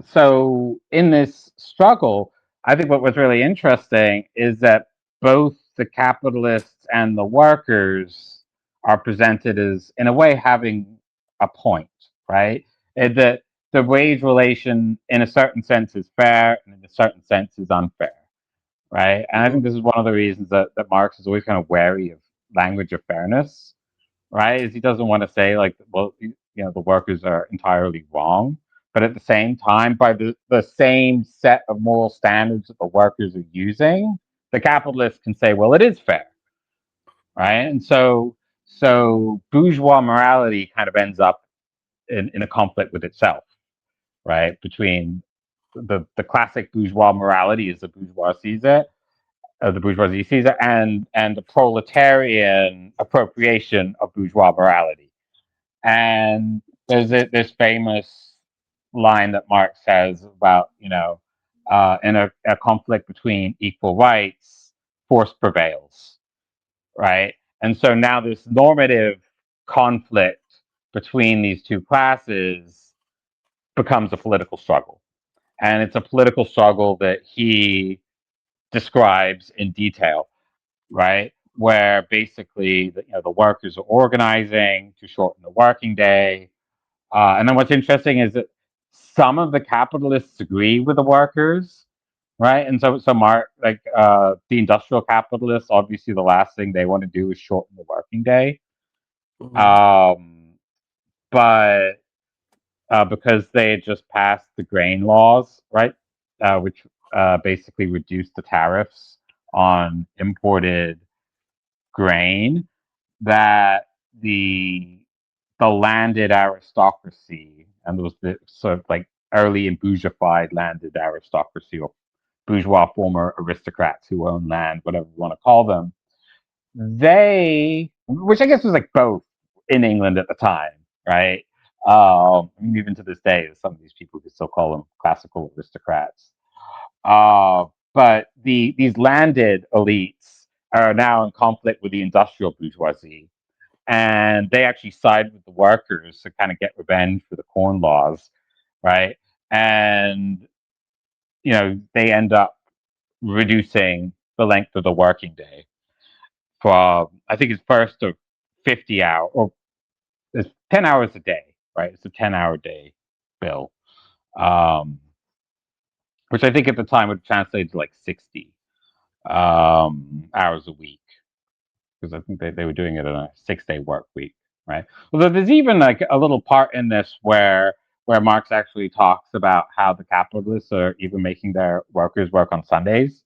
so in this struggle, I think what was really interesting is that both the capitalists and the workers are presented as, in a way, having a point, right? That the wage relation, in a certain sense, is fair, and in a certain sense, is unfair, right? And I think this is one of the reasons that Marx is always kind of wary of language of fairness, right? Is he doesn't want to say like, well, the workers are entirely wrong, but at the same time, by the same set of moral standards that the workers are using, the capitalists can say, well, it is fair, right? And so bourgeois morality kind of ends up in a conflict with itself, right? Between the classic bourgeois morality as the bourgeois sees it, the bourgeoisie sees it, and the proletarian appropriation of bourgeois morality. And there's this famous line that Marx has about, in a conflict between equal rights, force prevails, right? And so now this normative conflict between these two classes becomes a political struggle. And it's a political struggle that he describes in detail, right? where basically the workers are organizing to shorten the working day. And then what's interesting is that some of the capitalists agree with the workers, right? And so the industrial capitalists, obviously the last thing they want to do is shorten the working day. But because they had just passed the grain laws, right, which basically reduced the tariffs on imported grain, that the landed aristocracy, and there was the sort of like early and bourgeoisified landed aristocracy, or bourgeois former aristocrats who own land, whatever you want to call them, which I guess was like both in England at the time, right? Even to this day, some of these people could still call them classical aristocrats. But these landed elites are now in conflict with the industrial bourgeoisie, and they actually side with the workers to kind of get revenge for the corn laws, right? And they end up reducing the length of the working day from, I think it's first to 50 hours, or it's 10 hours a day, right? It's a 10-hour day bill, which I think at the time would translate to like 60 hours a week, because I think they were doing it on a 6-day work week, right? Although there's even like a little part in this where Marx actually talks about how the capitalists are even making their workers work on Sundays,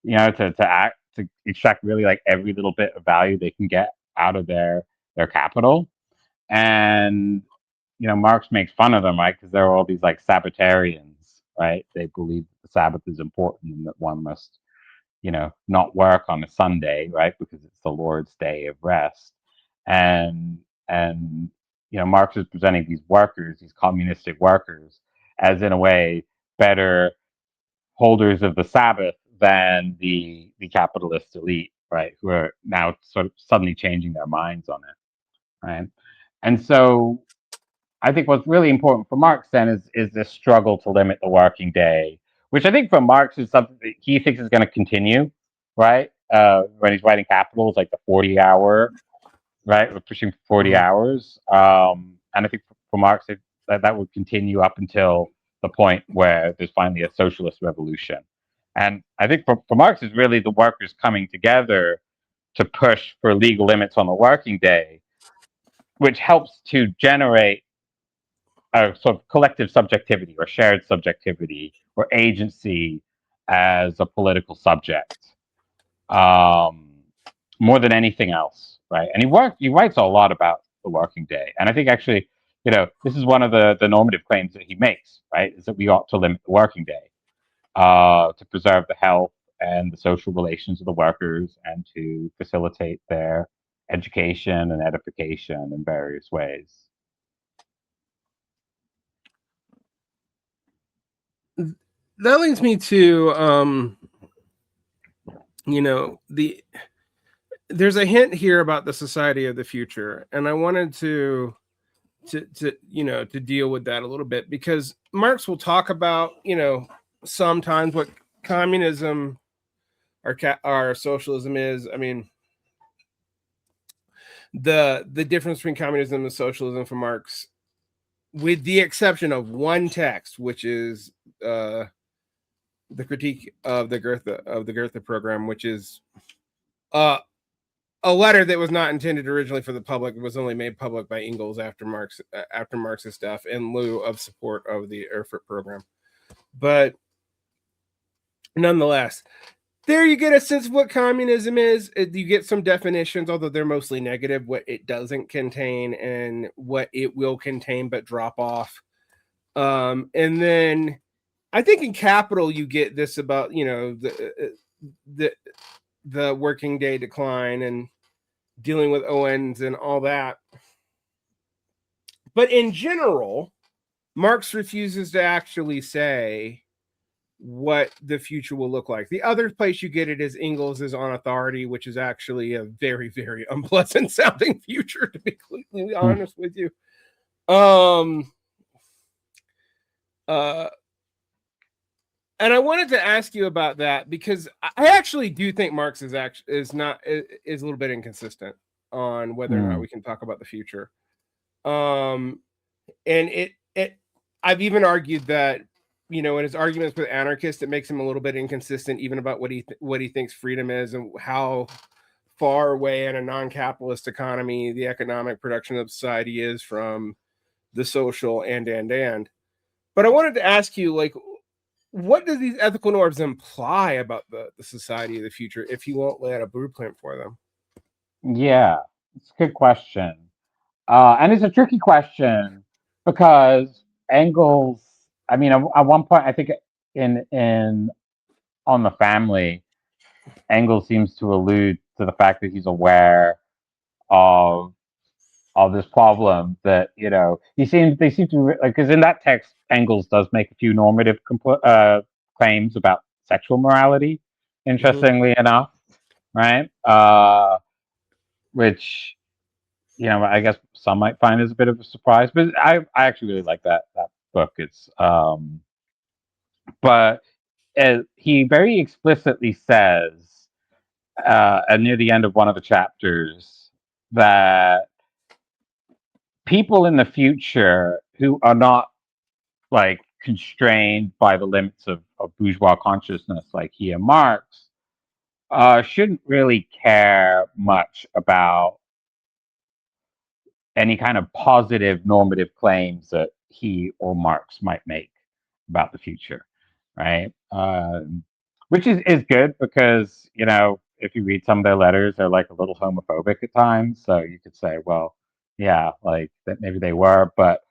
to extract really like every little bit of value they can get out of their capital. And Marx makes fun of them, right? Because they're all these like Sabbatarians, right? They believe that the Sabbath is important and that one must, not work on a Sunday, right? Because it's the Lord's day of rest. And Marx is presenting these workers, these communistic workers, as in a way better holders of the Sabbath than the capitalist elite, right? Who are now sort of suddenly changing their minds on it, right? And so I think what's really important for Marx then is this struggle to limit the working day, which I think for Marx is something that he thinks is going to continue, right? When he's writing Capital, it's like the 40-hour, right? We're pushing 40 hours. And I think for Marx, that would continue up until the point where there's finally a socialist revolution. And I think for Marx, it's really the workers coming together to push for legal limits on the working day, which helps to generate a sort of collective subjectivity or shared subjectivity or agency as a political subject, more than anything else, right? And he writes a lot about the working day, and I think actually, this is one of the normative claims that he makes, right? Is that we ought to limit the working day to preserve the health and the social relations of the workers and to facilitate their education and edification in various ways. That leads me to there's a hint here about the society of the future, and I wanted to deal with that a little bit, because Marx will talk about sometimes what communism or socialism is. I mean, the difference between communism and socialism for Marx, with the exception of one text, which is the critique of the Goethe program, which is a letter that was not intended originally for the public. It was only made public by Engels after Marx's death, in lieu of support of the Erfurt program. But nonetheless, there you get a sense of what communism is. You get some definitions, although they're mostly negative, what it doesn't contain and what it will contain but drop off. And then I think in Capital you get this about the working day decline and dealing with Owens and all that. But in general, Marx refuses to actually say what the future will look like. The other place you get it is Engels is on authority, which is actually a very, very unpleasant sounding future, to be completely honest with you. And I wanted to ask you about that because I actually do think Marx is a little bit inconsistent on whether or not we can talk about the future. And it I've even argued that, in his arguments with anarchists, it makes him a little bit inconsistent even about what he thinks freedom is and how far away in a non-capitalist economy the economic production of society is from the social and. But I wanted to ask you, like, what do these ethical norms imply about the society of the future if you won't lay out a blueprint for them? Yeah, it's a good question. And it's a tricky question because Engels, I mean, at one point, I think in On the Family, Engels seems to allude to the fact that he's aware of this problem that they seem to like because in that text Engels does make a few normative claims about sexual morality, Mm-hmm. interestingly enough, right? Which I guess some might find as a bit of a surprise, but I actually really like that book. It's but he very explicitly says near the end of one of the chapters that people in the future who are not like constrained by the limits of bourgeois consciousness like he and Marx shouldn't really care much about any kind of positive normative claims that he or Marx might make about the future, right? Which is good because if you read some of their letters, they're like a little homophobic at times. So you could say, well, yeah, like that maybe they were, but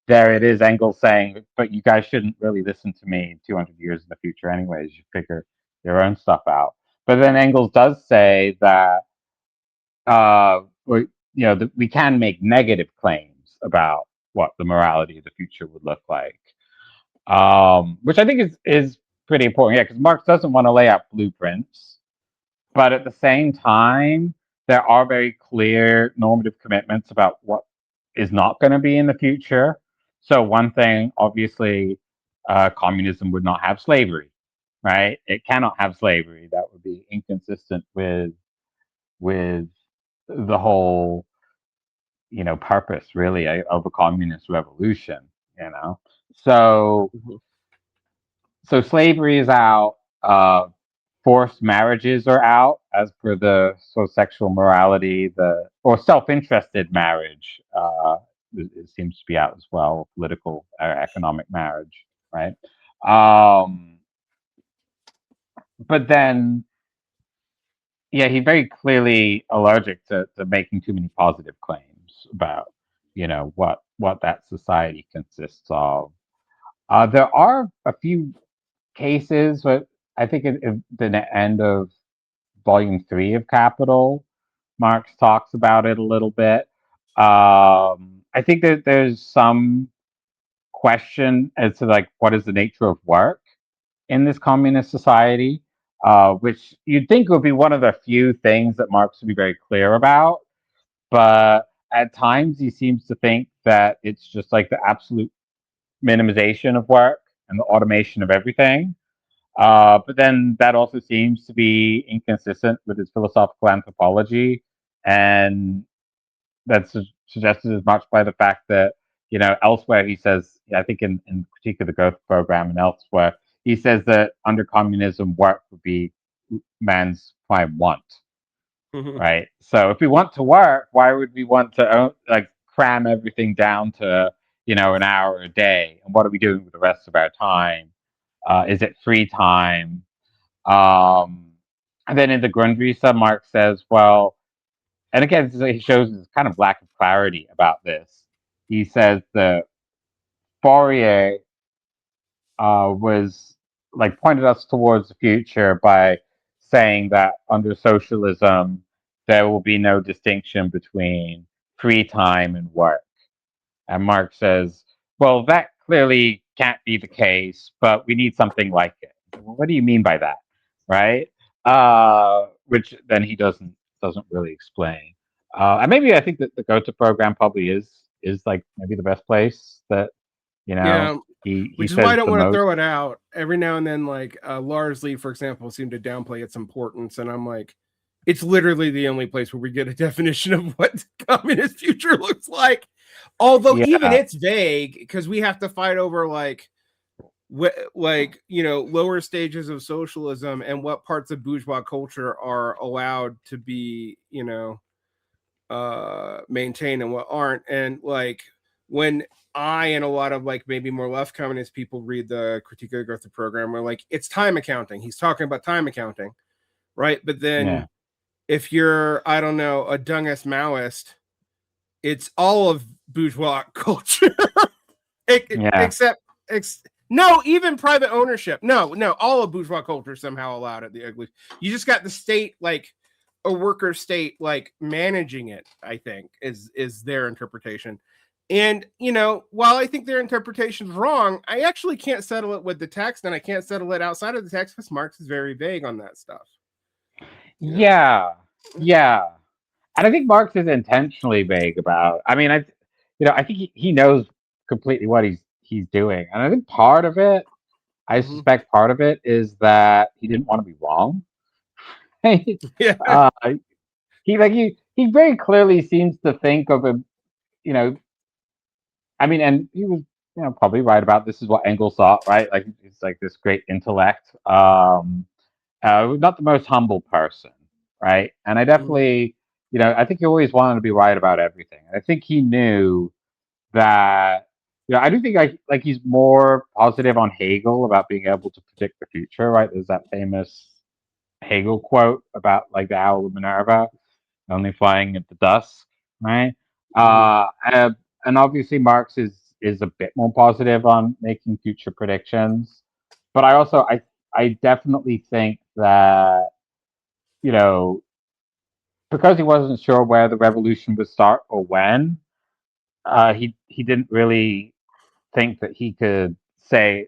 there it is, Engels saying, but you guys shouldn't really listen to me 200 years in the future, anyways. You figure your own stuff out. But then Engels does say that we, we can make negative claims about what the morality of the future would look like, which I think is pretty important. Yeah, because Marx doesn't want to lay out blueprints, but at the same time, there are very clear normative commitments about what is not going to be in the future. So one thing, obviously, communism would not have slavery, right? It cannot have slavery. That would be inconsistent with the whole purpose really of a communist revolution. You know, so Mm-hmm. slavery is out. Forced marriages are out as per the sort of sexual morality, or self-interested marriage. It seems to be out as well. Political or economic marriage, right? Um, but then, yeah, he's very clearly allergic to making too many positive claims about what that society consists of. There are a few cases, but I think in the end of volume 3 of Capital, Marx talks about it a little bit. I think that there's some question as to like what is the nature of work in this communist society, which you'd think would be one of the few things that Marx would be very clear about. But at times he seems to think that it's just like the absolute minimization of work and the automation of everything. But then that also seems to be inconsistent with his philosophical anthropology, and that's suggested as much by the fact that elsewhere he says, I think in Critique of the Growth Program and elsewhere, he says that under communism, work would be man's prime want, Mm-hmm. right? So if we want to work, why would we want to like cram everything down to an hour a day? And what are we doing with the rest of our time? Is it free time? Um, and then in the Grundrisse, Marx says, well, and again, he shows this kind of lack of clarity about this. He says that Fourier was like pointed us towards the future by saying that under socialism, there will be no distinction between free time and work. And Marx says, well, that clearly can't be the case, but we need something like it. Well, what do you mean by that? Right? Which then he doesn't really explain. And maybe I think that the Gotha program probably is like maybe the best place that You know, Yeah, he which is why I says don't the want to most. throw it out. Every now and then, like Lars Lee, for example, seemed to downplay its importance, and I'm like, it's literally the only place where we get a definition of what the communist future looks like. Although even Yeah, it's vague because we have to fight over like lower stages of socialism and what parts of bourgeois culture are allowed to be maintained and what aren't. And like when I and a lot of like maybe more left communist people read the Critique of the Growth of Program, we're like, it's time accounting. He's talking about time accounting, right? But yeah, then if you're, I don't know, a Dungist Maoist, it's all of bourgeois culture, yeah, except no, even private ownership. No, all of bourgeois culture somehow allowed at the ugly. You just got the state, like a worker state, like managing it. I think is their interpretation. And while I think their interpretation is wrong, I actually can't settle it with the text, and I can't settle it outside of the text because Marx is very vague on that stuff. yeah, yeah. And I think Marx is intentionally vague about. I mean, I think he knows completely what he's doing, and I think part of it, I Mm-hmm. suspect part of it is that he didn't want to be wrong. Yeah. uh, he very clearly seems to think of him, you know. I mean, and he was, probably right about this is what Engels thought, right? Like he's like this great intellect, not the most humble person, right? And I Mm-hmm. definitely, I think he always wanted to be right about everything. I think he knew that, I do think like he's more positive on Hegel about being able to predict the future, right? There's that famous Hegel quote about like the owl of Minerva only flying at the dusk, right? Mm-hmm. Uh, and, and obviously Marx is a bit more positive on making future predictions, but I definitely think that you know because he wasn't sure where the revolution would start or when, he didn't really think that he could say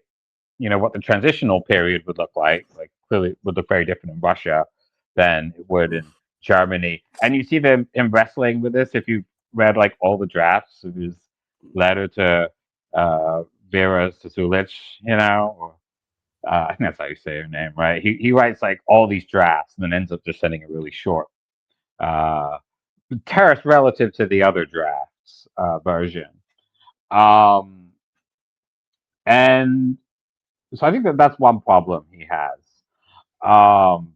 what the transitional period would look like. Like clearly, it would look very different in Russia than it would in Germany. And you see him wrestling with this if you read like all the drafts of his letter to Vera Sasulich, or I think that's how you say her name, right? He writes like all these drafts and then ends up just sending a really short uh, terse relative to the other drafts version. Um, and so I think that's one problem he has.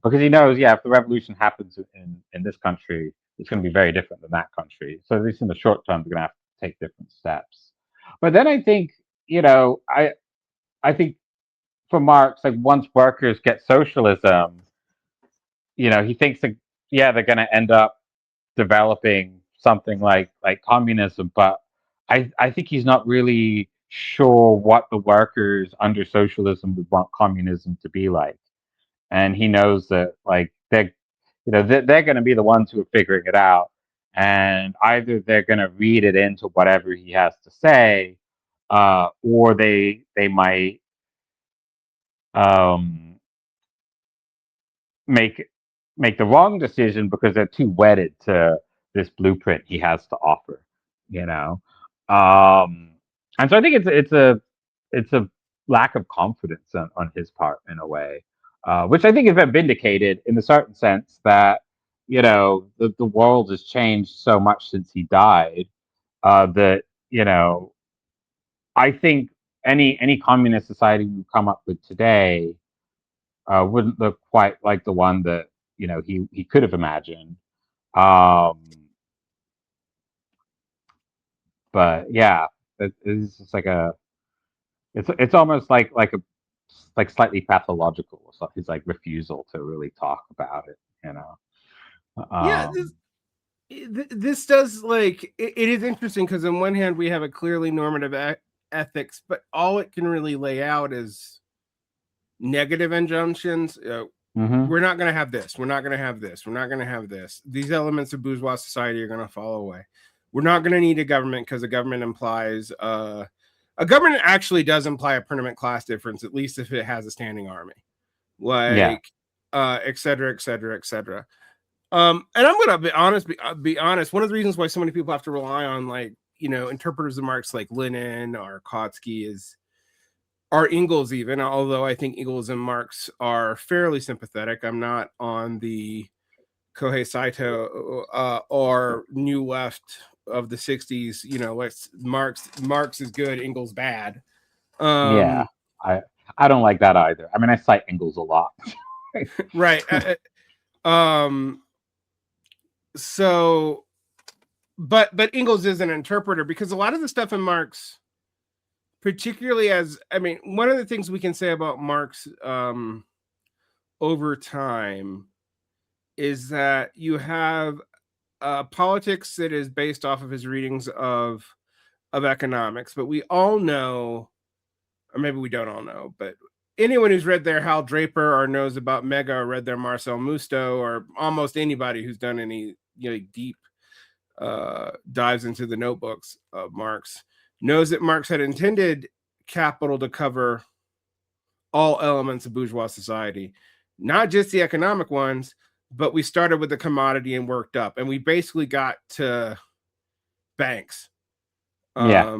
Because he knows, yeah, if the revolution happens in this country, it's going to be very different than that country. So at least in the short term, they're going to have to take different steps. But then I think, I think for Marx, like once workers get socialism, he thinks that yeah, they're going to end up developing something like communism. But I think he's not really sure what the workers under socialism would want communism to be like, and he knows that like they're going to be the ones who are figuring it out, and either they're going to read it into whatever he has to say, or they might um, make make the wrong decision because they're too wedded to this blueprint he has to offer, you know. Um, and so I think it's a lack of confidence on his part in a way, which I think is vindicated in the certain sense that the world has changed so much since he died, that I think any communist society we come up with today wouldn't look quite like the one that he could have imagined. Um, but yeah, it's just like it's almost like slightly pathological. So his like refusal to really talk about it. Yeah, Um, this does like it is interesting because on one hand we have a clearly normative ethics, but all it can really lay out is negative injunctions. hmm We're not going to have this. We're not going to have this. We're not going to have this. These elements of bourgeois society are going to fall away. We're not going to need a government because a government implies a government actually does imply a permanent class difference, at least if it has a standing army, yeah, like et cetera, et cetera, et cetera. And I'm gonna be honest. One of the reasons why so many people have to rely on like interpreters of Marx like Lenin or Kautsky or Engels even, although I think Engels and Marx are fairly sympathetic. I'm not on the Kohei Saito or New Left of the 60s, Marx is good, Engels bad. Yeah, I don't like that either. I mean, I cite Engels a lot. Right. So, but Engels is an interpreter, because a lot of the stuff in Marx, particularly one of the things we can say about Marx over time is that you have politics that is based off of his readings of economics, but we all know, or maybe we don't all know, but anyone who's read their Hal Draper or knows about Mega or read their Marcel Musto, or almost anybody who's done any deep dives into the notebooks of Marx, knows that Marx had intended capital to cover all elements of bourgeois society, not just the economic ones, but we started with the commodity and worked up, and we basically got to banks. Yeah.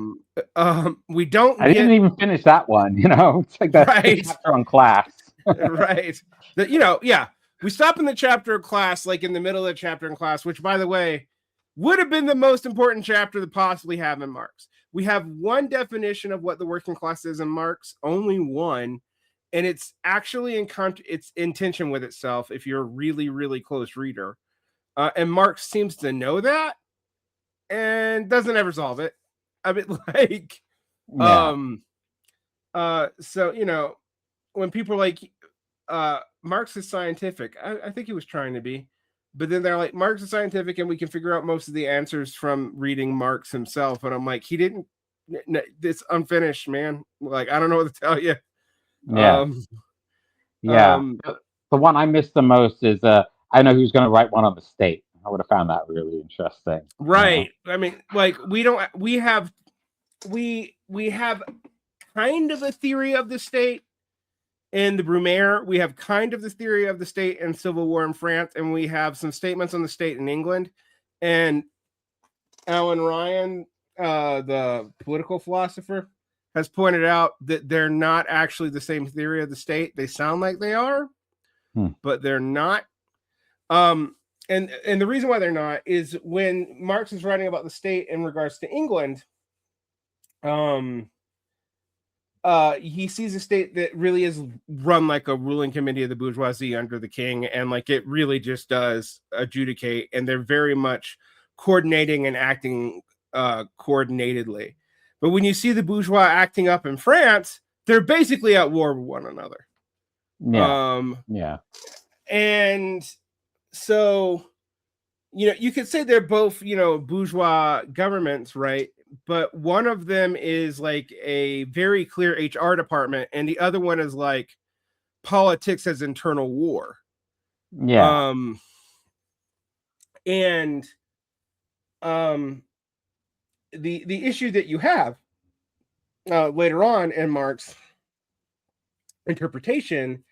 We don't. I didn't even finish that one. It's like the chapter on class. Right. We stop in the chapter of class, like in the middle of the chapter in class, which, by the way, would have been the most important chapter to possibly have in Marx. We have one definition of what the working class is in Marx, only one, and it's actually it's in tension with itself if you're a really, really close reader. And Marx seems to know that and doesn't ever solve it. I mean, like, so, when people are like, Marx is scientific, I think he was trying to be, but then they're like, Marx is scientific and we can figure out most of the answers from reading Marx himself. And I'm like, he didn't, it's unfinished, man. Like, I don't know what to tell you. The one I missed the most is I know who's going to write one on the state. I would have found that really interesting. Right. I mean, like, we have kind of a theory of the state in the Brumaire. We have kind of the theory of the state in Civil War in France, and we have some statements on the state in England. And Alan Ryan, the political philosopher, has pointed out that they're not actually the same theory of the state. They sound like they are, but they're not. And the reason why they're not is when Marx is writing about the state in regards to England, he sees a state that really is run like a ruling committee of the bourgeoisie under the king, and like it really just does adjudicate, and they're very much coordinating and acting coordinatedly. But when you see the bourgeois acting up in France, they're basically at war with one another. And so, you could say they're both, bourgeois governments, right? But one of them is like a very clear HR department, and the other one is like politics as internal war. The issue that you have later on in Marx's interpretation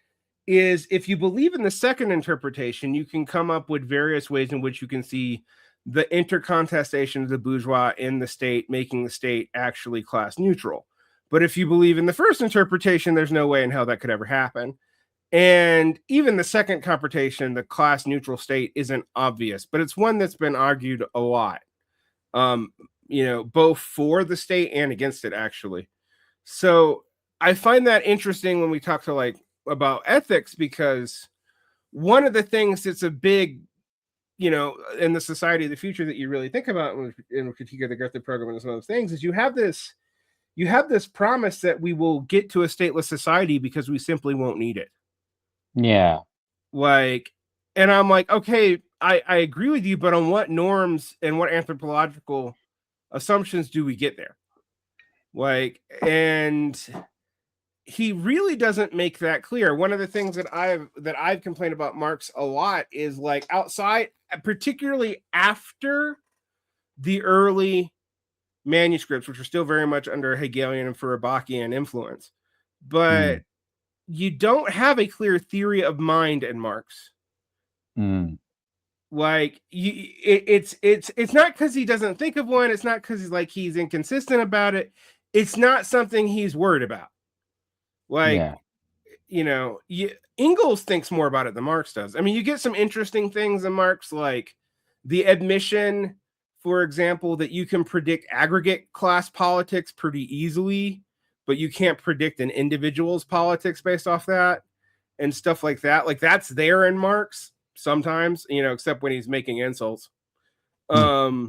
is, if you believe in the second interpretation, you can come up with various ways in which you can see the intercontestation of the bourgeois in the state, making the state actually class neutral. But if you believe in the first interpretation, there's no way in hell that could ever happen. And even the second interpretation, the class neutral state, isn't obvious, but it's one that's been argued a lot, both for the state and against it, actually. So I find that interesting when we talk to about ethics, because one of the things that's a big, in the society of the future that you really think about in critique of the Goethe program and some other things, is you have this promise that we will get to a stateless society because we simply won't need it. And I'm like, okay, I agree with you, but on what norms and what anthropological assumptions do we get there? And he really doesn't make that clear. One of the things that I've complained about Marx a lot is outside, particularly after the early manuscripts, which are still very much under Hegelian and Feuerbachian influence, but you don't have a clear theory of mind in Marx. Like it's not because he doesn't think of one. It's not because he's inconsistent about it. It's not something he's worried about. Like, Yeah. Engels thinks more about it than Marx does. I mean, you get some interesting things in Marx, like the admission, for example, that you can predict aggregate class politics pretty easily, but you can't predict an individual's politics based off that and stuff like that. Like, that's there in Marx sometimes, except when he's making insults. Hmm.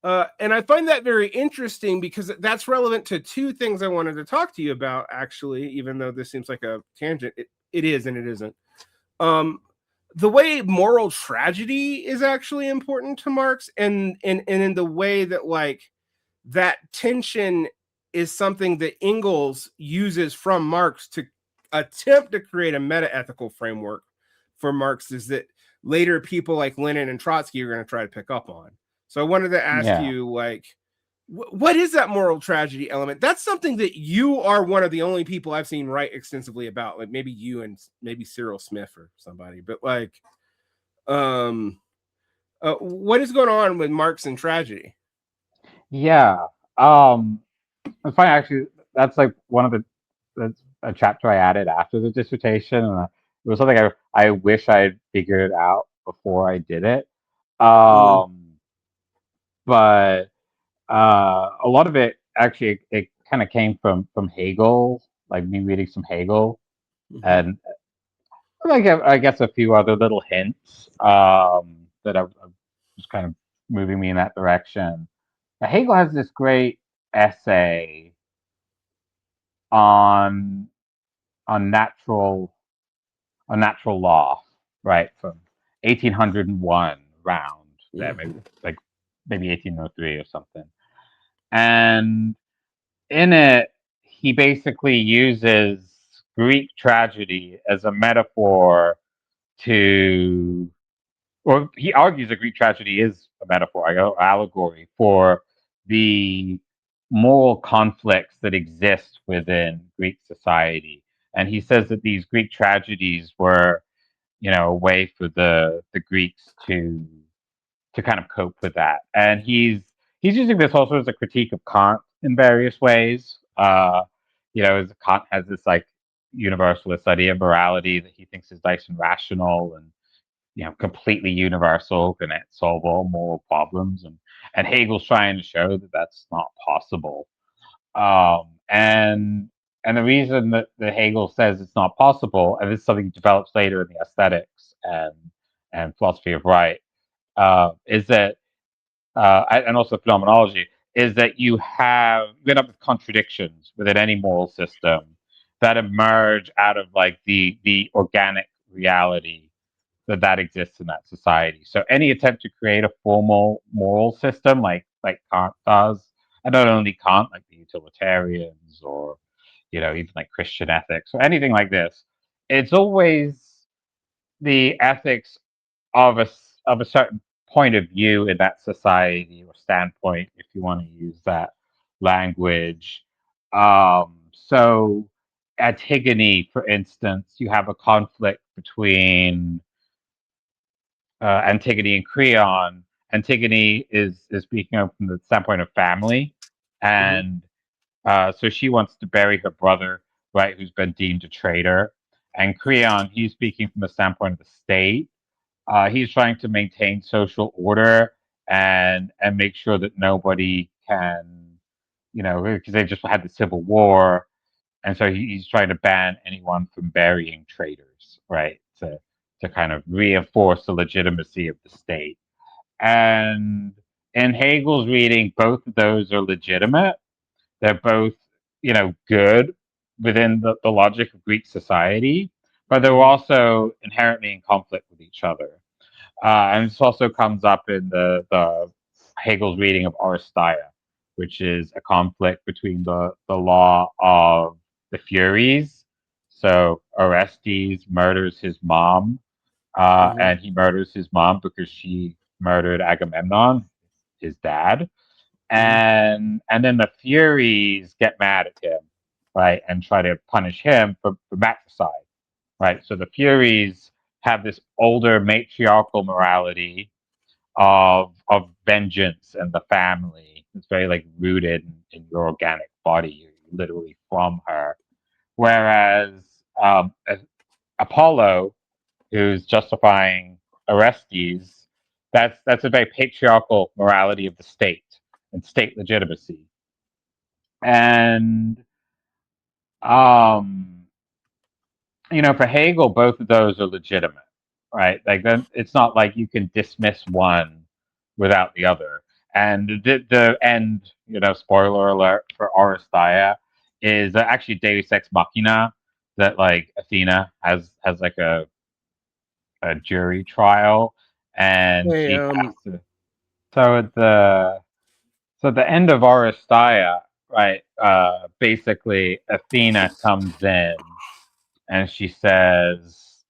And I find that very interesting because that's relevant to two things I wanted to talk to you about, actually, even though this seems like a tangent. It is and it isn't. The way moral tragedy is actually important to Marx, and in the way that, like, that tension is something that Engels uses from Marx to attempt to create a meta-ethical framework for Marx, is that later people like Lenin and Trotsky are going to try to pick up on. So I wanted to ask Yeah. you, like, what is that moral tragedy element? That's something that you are one of the only people I've seen write extensively about. Like, maybe you and maybe Cyril Smith or somebody, but like, what is going on with Marx and tragedy? Yeah. It's funny actually. That's like one of that's a chapter I added after the dissertation, and it was something I wish I had figured it out before I did it. Mm, But a lot of it actually it kind of came from Hegel, like me reading some Hegel, mm-hmm, and like I guess a few other little hints that I was kind of moving me in that direction. Now, Hegel has this great essay on on natural on natural law, right, from 1801 round there, maybe mm-hmm, like maybe 1803 or something. And in it, he basically uses Greek tragedy as a metaphor to, or he argues that Greek tragedy is a metaphor, allegory for the moral conflicts that exist within Greek society. And he says that these Greek tragedies were, a way for the Greeks to kind of cope with that. And he's using this also as a critique of Kant in various ways. As Kant has this like universalist idea of morality that he thinks is nice and rational and completely universal, can solve all moral problems, and Hegel's trying to show that that's not possible. And the reason that Hegel says it's not possible, and this is something he develops later in the aesthetics and philosophy of right, is that and also phenomenology, is that you end up with contradictions within any moral system that emerge out of like the organic reality that exists in that society. So any attempt to create a formal moral system, like Kant does, and not only Kant, like the utilitarians or even like Christian ethics or anything like this, it's always the ethics of a certain point of view in that society or standpoint, if you want to use that language. So, Antigone, for instance, you have a conflict between Antigone and Creon. Antigone is speaking of from the standpoint of family, mm-hmm, and so she wants to bury her brother, right, who's been deemed a traitor. And Creon, he's speaking from the standpoint of the state. He's trying to maintain social order and make sure that nobody can, because they just had the Civil War, and so he's trying to ban anyone from burying traitors, right? To kind of reinforce the legitimacy of the state. And in Hegel's reading, both of those are legitimate. They're both, good within the logic of Greek society, but they're mm-hmm, also inherently in conflict with each other. And this also comes up in the Hegel's reading of Aristeia, which is a conflict between the law of the Furies. So Orestes murders his mom, mm-hmm, and he murders his mom because she murdered Agamemnon, his dad. mm-hmm, And then the Furies get mad at him, right, and try to punish him for matricide, right? So the Furies have this older matriarchal morality of vengeance and the family. It's very like rooted in your organic body. You're literally from her. Whereas Apollo, who's justifying Orestes, that's a very patriarchal morality of the state and state legitimacy. And um, for Hegel, both of those are legitimate, right? Like then it's not like you can dismiss one without the other. And the end, spoiler alert for Aristeia, is actually Deus Ex Machina, that like Athena has like a jury trial, and Hey, she has to. So at the end of Aristeia, right? Basically, Athena comes in and she says,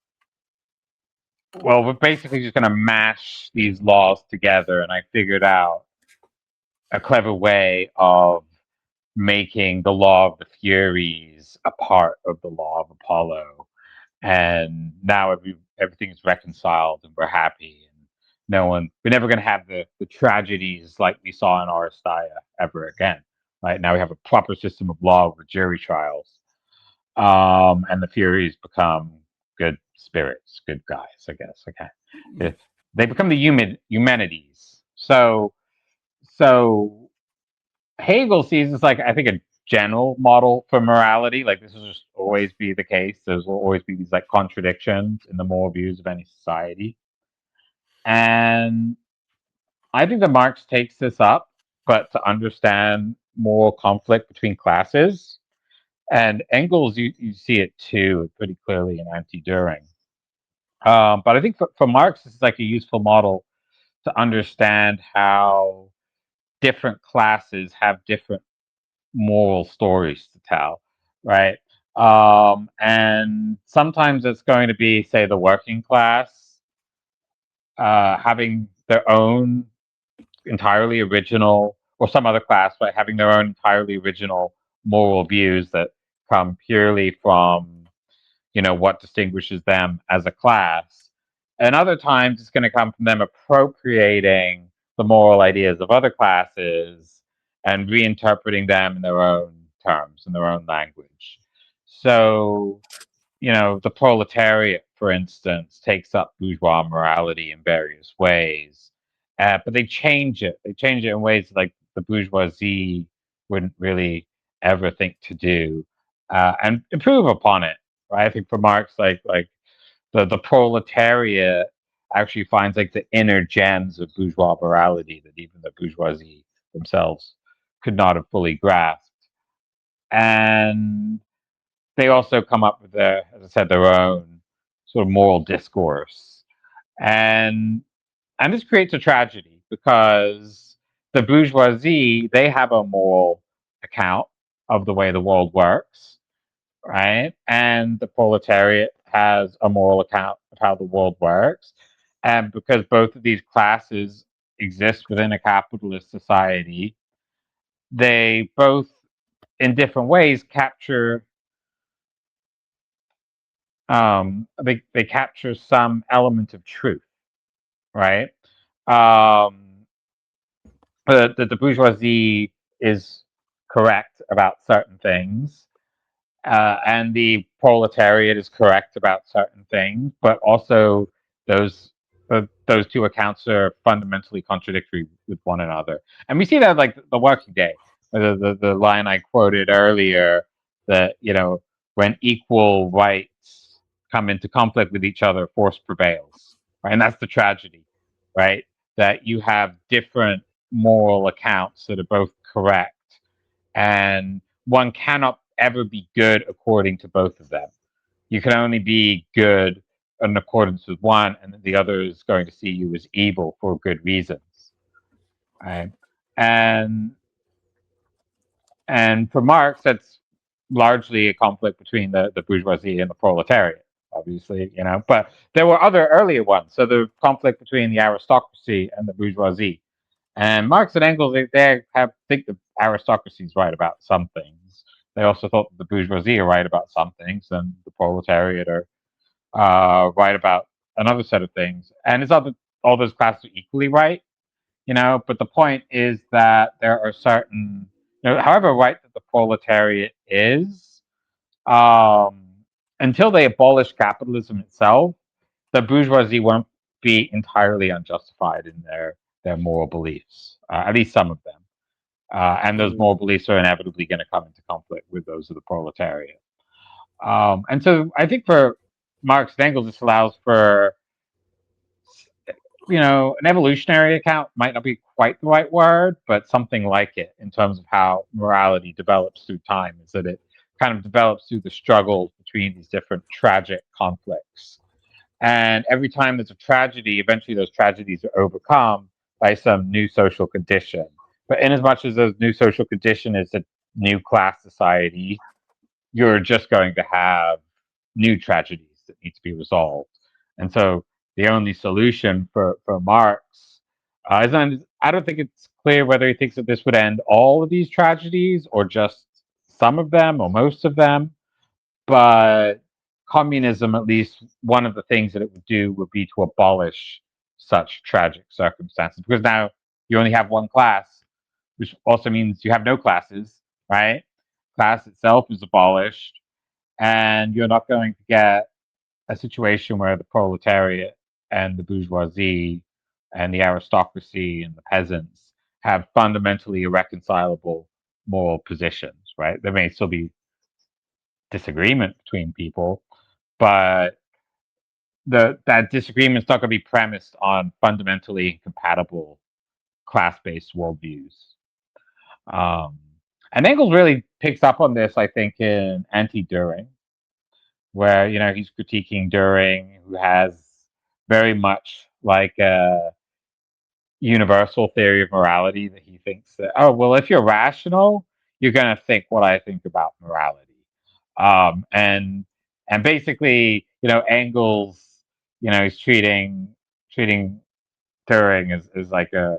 "Well, we're basically just going to mash these laws together, and I figured out a clever way of making the law of the Furies a part of the law of Apollo, and now everything's reconciled and we're happy, and we're never going to have the tragedies like we saw in Aristeia ever again. Right now, we have a proper system of law with jury trials, and the Furies become good spirits, good guys, I guess. Okay, they become the humanities. So Hegel sees this like, I think, a general model for morality. Like this will just always be the case. There's will always be these like contradictions in the moral views of any society. And I think that Marx takes this up, but to understand moral conflict between classes. And Engels, you see it too, pretty clearly in Anti-Düring. But I think for Marx, this is like a useful model to understand how different classes have different moral stories to tell, right? And sometimes it's going to be, say, the working class having their own entirely original, or some other class, but having their own entirely original moral views that come purely from what distinguishes them as a class. And other times it's going to come from them appropriating the moral ideas of other classes and reinterpreting them in their own terms, in their own language. So, the proletariat, for instance, takes up bourgeois morality in various ways, but they change it. They change it in ways like the bourgeoisie wouldn't really ever think to do, and improve upon it. Right? I think for Marx, like the proletariat actually finds like the inner gems of bourgeois morality that even the bourgeoisie themselves could not have fully grasped. And they also come up with as I said, their own sort of moral discourse. And this creates a tragedy because the bourgeoisie, they have a moral account of the way the world works, right? And the proletariat has a moral account of how the world works. And because both of these classes exist within a capitalist society, they both, in different ways, capture they capture some element of truth, right? Um, the bourgeoisie is correct about certain things, and the proletariat is correct about certain things, but also those those two accounts are fundamentally contradictory with one another. And we see that like the working day, the line I quoted earlier, that when equal rights come into conflict with each other, force prevails, right? And that's the tragedy, right? That you have different moral accounts that are both correct, and one cannot ever be good according to both of them. You can only be good in accordance with one, and the other is going to see you as evil for good reasons, right? And for Marx, that's largely a conflict between the bourgeoisie and the proletariat, obviously, But there were other earlier ones. So the conflict between the aristocracy and the bourgeoisie. And Marx and Engels, they think the aristocracy is right about some things. They also thought that the bourgeoisie are right about some things, and the proletariat are right about another set of things, and it's not that all those classes are equally right, but the point is that there are certain, however right that the proletariat is, um, until they abolish capitalism itself, the bourgeoisie won't be entirely unjustified in their moral beliefs, at least some of them. And those Mhm. moral beliefs are inevitably going to come into conflict with those of the proletariat. And so I think for Marx and Engels, this allows for, an evolutionary account might not be quite the right word, but something like it in terms of how morality develops through time, is that it kind of develops through the struggles between these different tragic conflicts. And every time there's a tragedy, eventually those tragedies are overcome by some new social condition. But in as much as those new social condition is a new class society, you're just going to have new tragedies that need to be resolved. And so the only solution for Marx I don't think it's clear whether he thinks that this would end all of these tragedies or just some of them or most of them. But communism, at least one of the things that it would do would be to abolish such tragic circumstances, because now you only have one class, which also means you have no classes, right? Class itself is abolished, and you're not going to get a situation where the proletariat and the bourgeoisie and the aristocracy and the peasants have fundamentally irreconcilable moral positions, right? There may still be disagreement between people, but that disagreement is not going to be premised on fundamentally incompatible class-based worldviews. Um, and Engels really picks up on this, I think, in Anti-Düring, where he's critiquing Düring, who has very much like a universal theory of morality, that he thinks that, oh well, if you're rational, you're going to think what I think about morality. And basically, Engels, he's treating Turing as like a,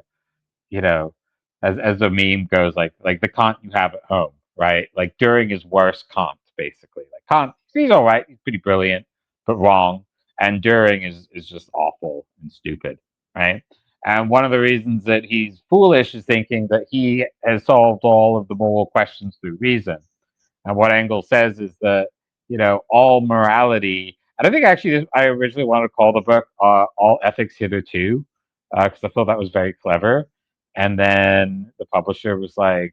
you know, as the meme goes, like the Kant you have at home, right? Like Turing is worse Kant, basically. Like Kant, he's all right, he's pretty brilliant, but wrong. And Turing is just awful and stupid, right? And one of the reasons that he's foolish is thinking that he has solved all of the moral questions through reason. And what Engels says is that, all morality, and I think actually I originally wanted to call the book All Ethics Hitherto, because I thought that was very clever. And then the publisher was oh,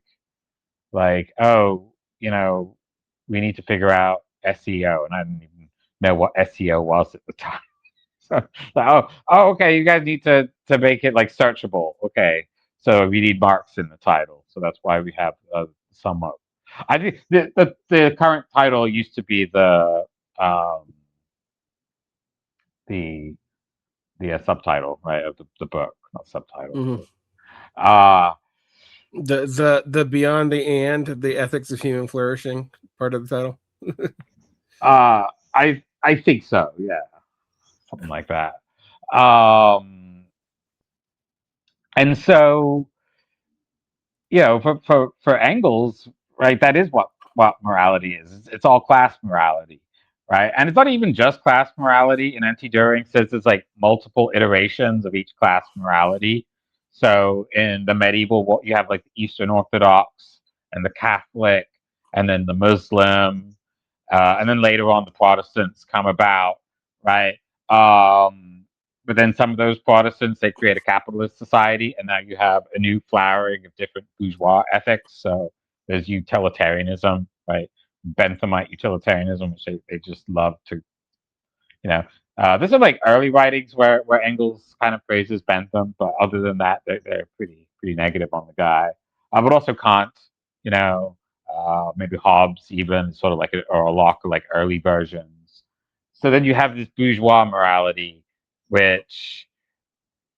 we need to figure out SEO. And I didn't even know what SEO was at the time. So, okay, you guys need to make it like searchable. Okay, so we need Marx in the title, so that's why we have somewhat. I think the current title used to be um, the subtitle, right, of the book, not subtitle. Mhm. Uh The beyond the ethics of human flourishing part of the title. I think so, yeah, something like that. Um, and so for Engels, right, that is what morality is. It's all class morality, right? And it's not even just class morality. And Anti-Düring says there's like multiple iterations of each class morality. So in the medieval, what you have like the Eastern Orthodox and the Catholic, and then the Muslim, and then later on the Protestants come about, right? But then some of those Protestants, they create a capitalist society, and now you have a new flowering of different bourgeois ethics. So there's utilitarianism, right? Benthamite utilitarianism, which they just love to, there's some like early writings where Engels kind of praises Bentham, but other than that, they're pretty negative on the guy. But also Kant, maybe Hobbes, even sort of like or a Locke, like early versions. So then you have this bourgeois morality, which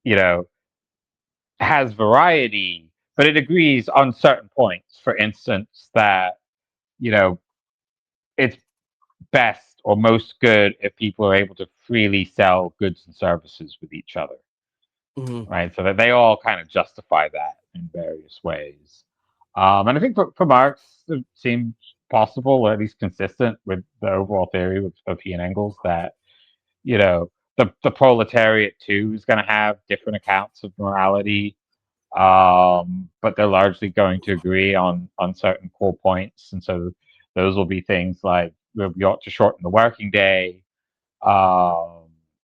you know has variety, but it agrees on certain points. For instance, that you know it's best or most good if people are able to freely sell goods and services with each other, Mhm. right? So that they all kind of justify that in various ways. And I think for Marx, it seems possible, or at least consistent with the overall theory of he and Engels, that the proletariat too is going to have different accounts of morality, but they're largely going to agree on certain core points, and so those will be things like we ought to shorten the working day. Um,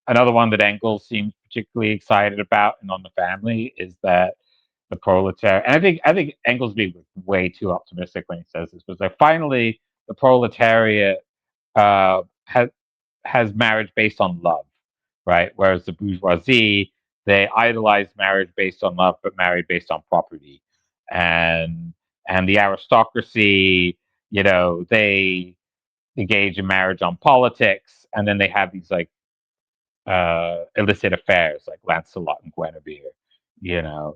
Another one that Engels seems particularly excited about and on the family is that the proletariat, and I think Engels being way too optimistic when he says this, was like finally the proletariat uh, has marriage based on love, right? Whereas the bourgeoisie, they idolize marriage based on love, but married based on property, and the aristocracy, they engage in marriage on politics, and then they have these like illicit affairs like Lancelot and Guinevere.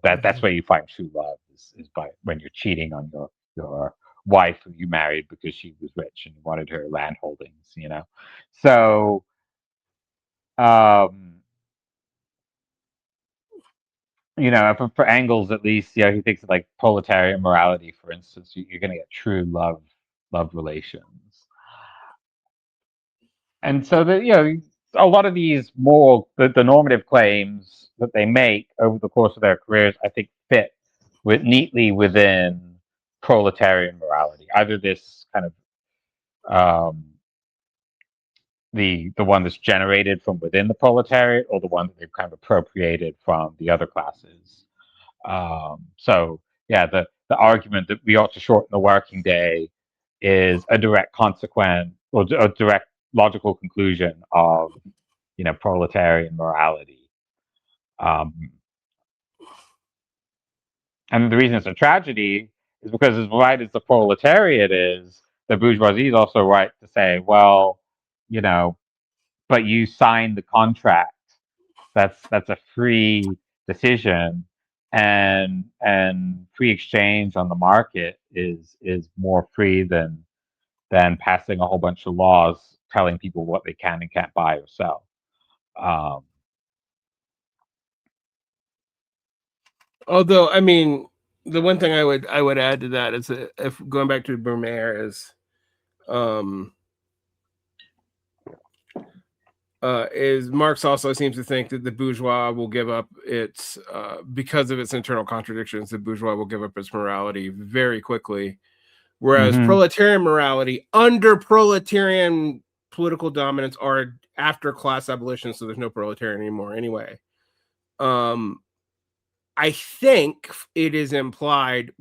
That's where you find true love is by when you're cheating on your wife who you married because she was rich and you wanted her land holdings. So um, for Engels at least, he thinks of like proletarian morality, for instance. You're going to get true love relations. And so a lot of these the normative claims that they make over the course of their careers, I think, fit neatly within proletarian morality. Either this kind of the one that's generated from within the proletariat, or the one that they've kind of appropriated from the other classes. So yeah, the argument that we ought to shorten the working day is a direct consequence or a direct logical conclusion of proletarian morality. And the reason it's a tragedy is because as right as the proletariat is, the bourgeoisie is also right to say, well, you know, but you signed the contract. That's a free decision, and free exchange on the market is more free than passing a whole bunch of laws telling people what they can and can't buy or sell. Um, Although, I mean, the one thing I would add to that is that if going back to Brumaire is Marx also seems to think that the bourgeois will give up its because of its internal contradictions. The bourgeois will give up its morality very quickly, whereas proletarian morality under proletarian political dominance are after class abolition, so there's no proletarian anymore anyway. I think it is implied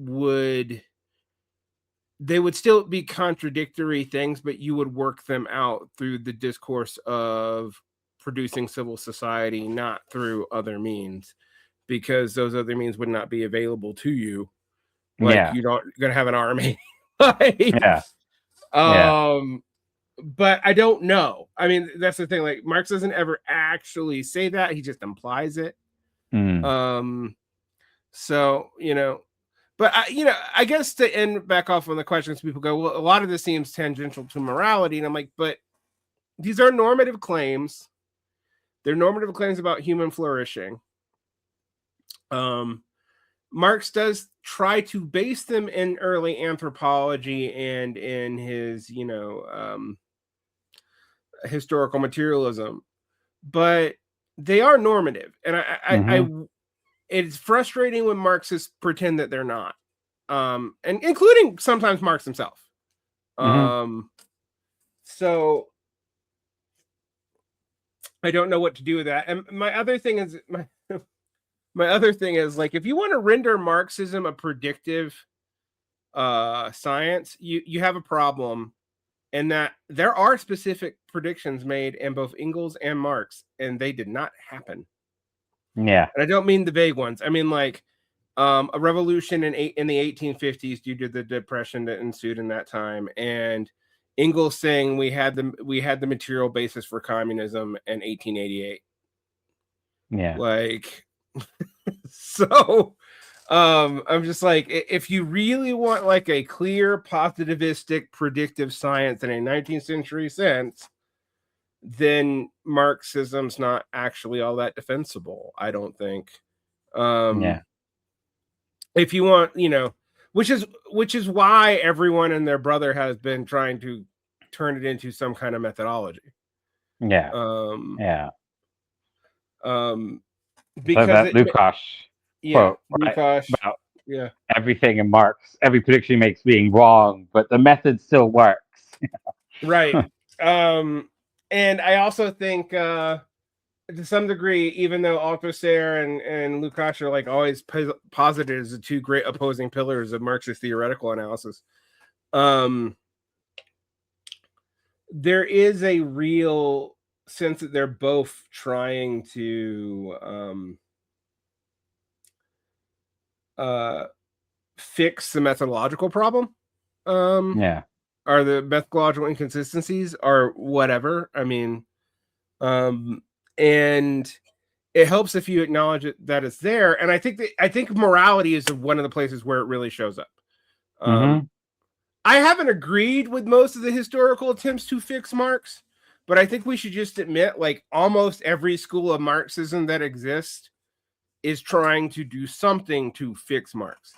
they would still be contradictory things, but you would work them out through the discourse of producing civil society, not through other means, because those other means would not be available to you. Like you're not going to have an army. yeah. But I don't know. I mean, that's the thing. Like Marx doesn't ever actually say that; he just implies it. So but I guess to end back off on the questions, people go, well, a lot of this seems tangential to morality, and I'm like, but these are normative claims. They're normative claims about human flourishing. Marx does try to base them in early anthropology and in his, historical materialism, but they are normative, and it's frustrating when Marxists pretend that they're not, and including sometimes Marx himself. So I don't know what to do with that. And my other thing is like, if you want to render Marxism a predictive science, you have a problem, in that there are specific predictions made in both Engels and Marx, and they did not happen. Yeah. And I don't mean the vague ones. I mean like a revolution in the 1850s due to the depression that ensued in that time, and Engels saying we had the material basis for communism in 1888. Yeah. Like, so I'm just like, if you really want like a clear positivistic predictive science in a 19th century sense, then Marxism's not actually all that defensible, I don't think. If you want, which is why everyone and their brother has been trying to turn it into some kind of methodology. Yeah. Because that Lukács yeah, quote, right? Lukács, About yeah, everything in Marx, every prediction he makes being wrong, but the method still works. right. And I also think to some degree, even though Althusser and Lukács are like always posited as the two great opposing pillars of Marxist theoretical analysis, there is a real sense that they're both trying to fix the methodological problem, Yeah. or the methodological inconsistencies, or whatever. I mean, and it helps if you acknowledge that it's there. And I think morality is one of the places where it really shows up. Mm-hmm. I haven't agreed with most of the historical attempts to fix Marx, but I think we should just admit, like, almost every school of Marxism that exists is trying to do something to fix Marx.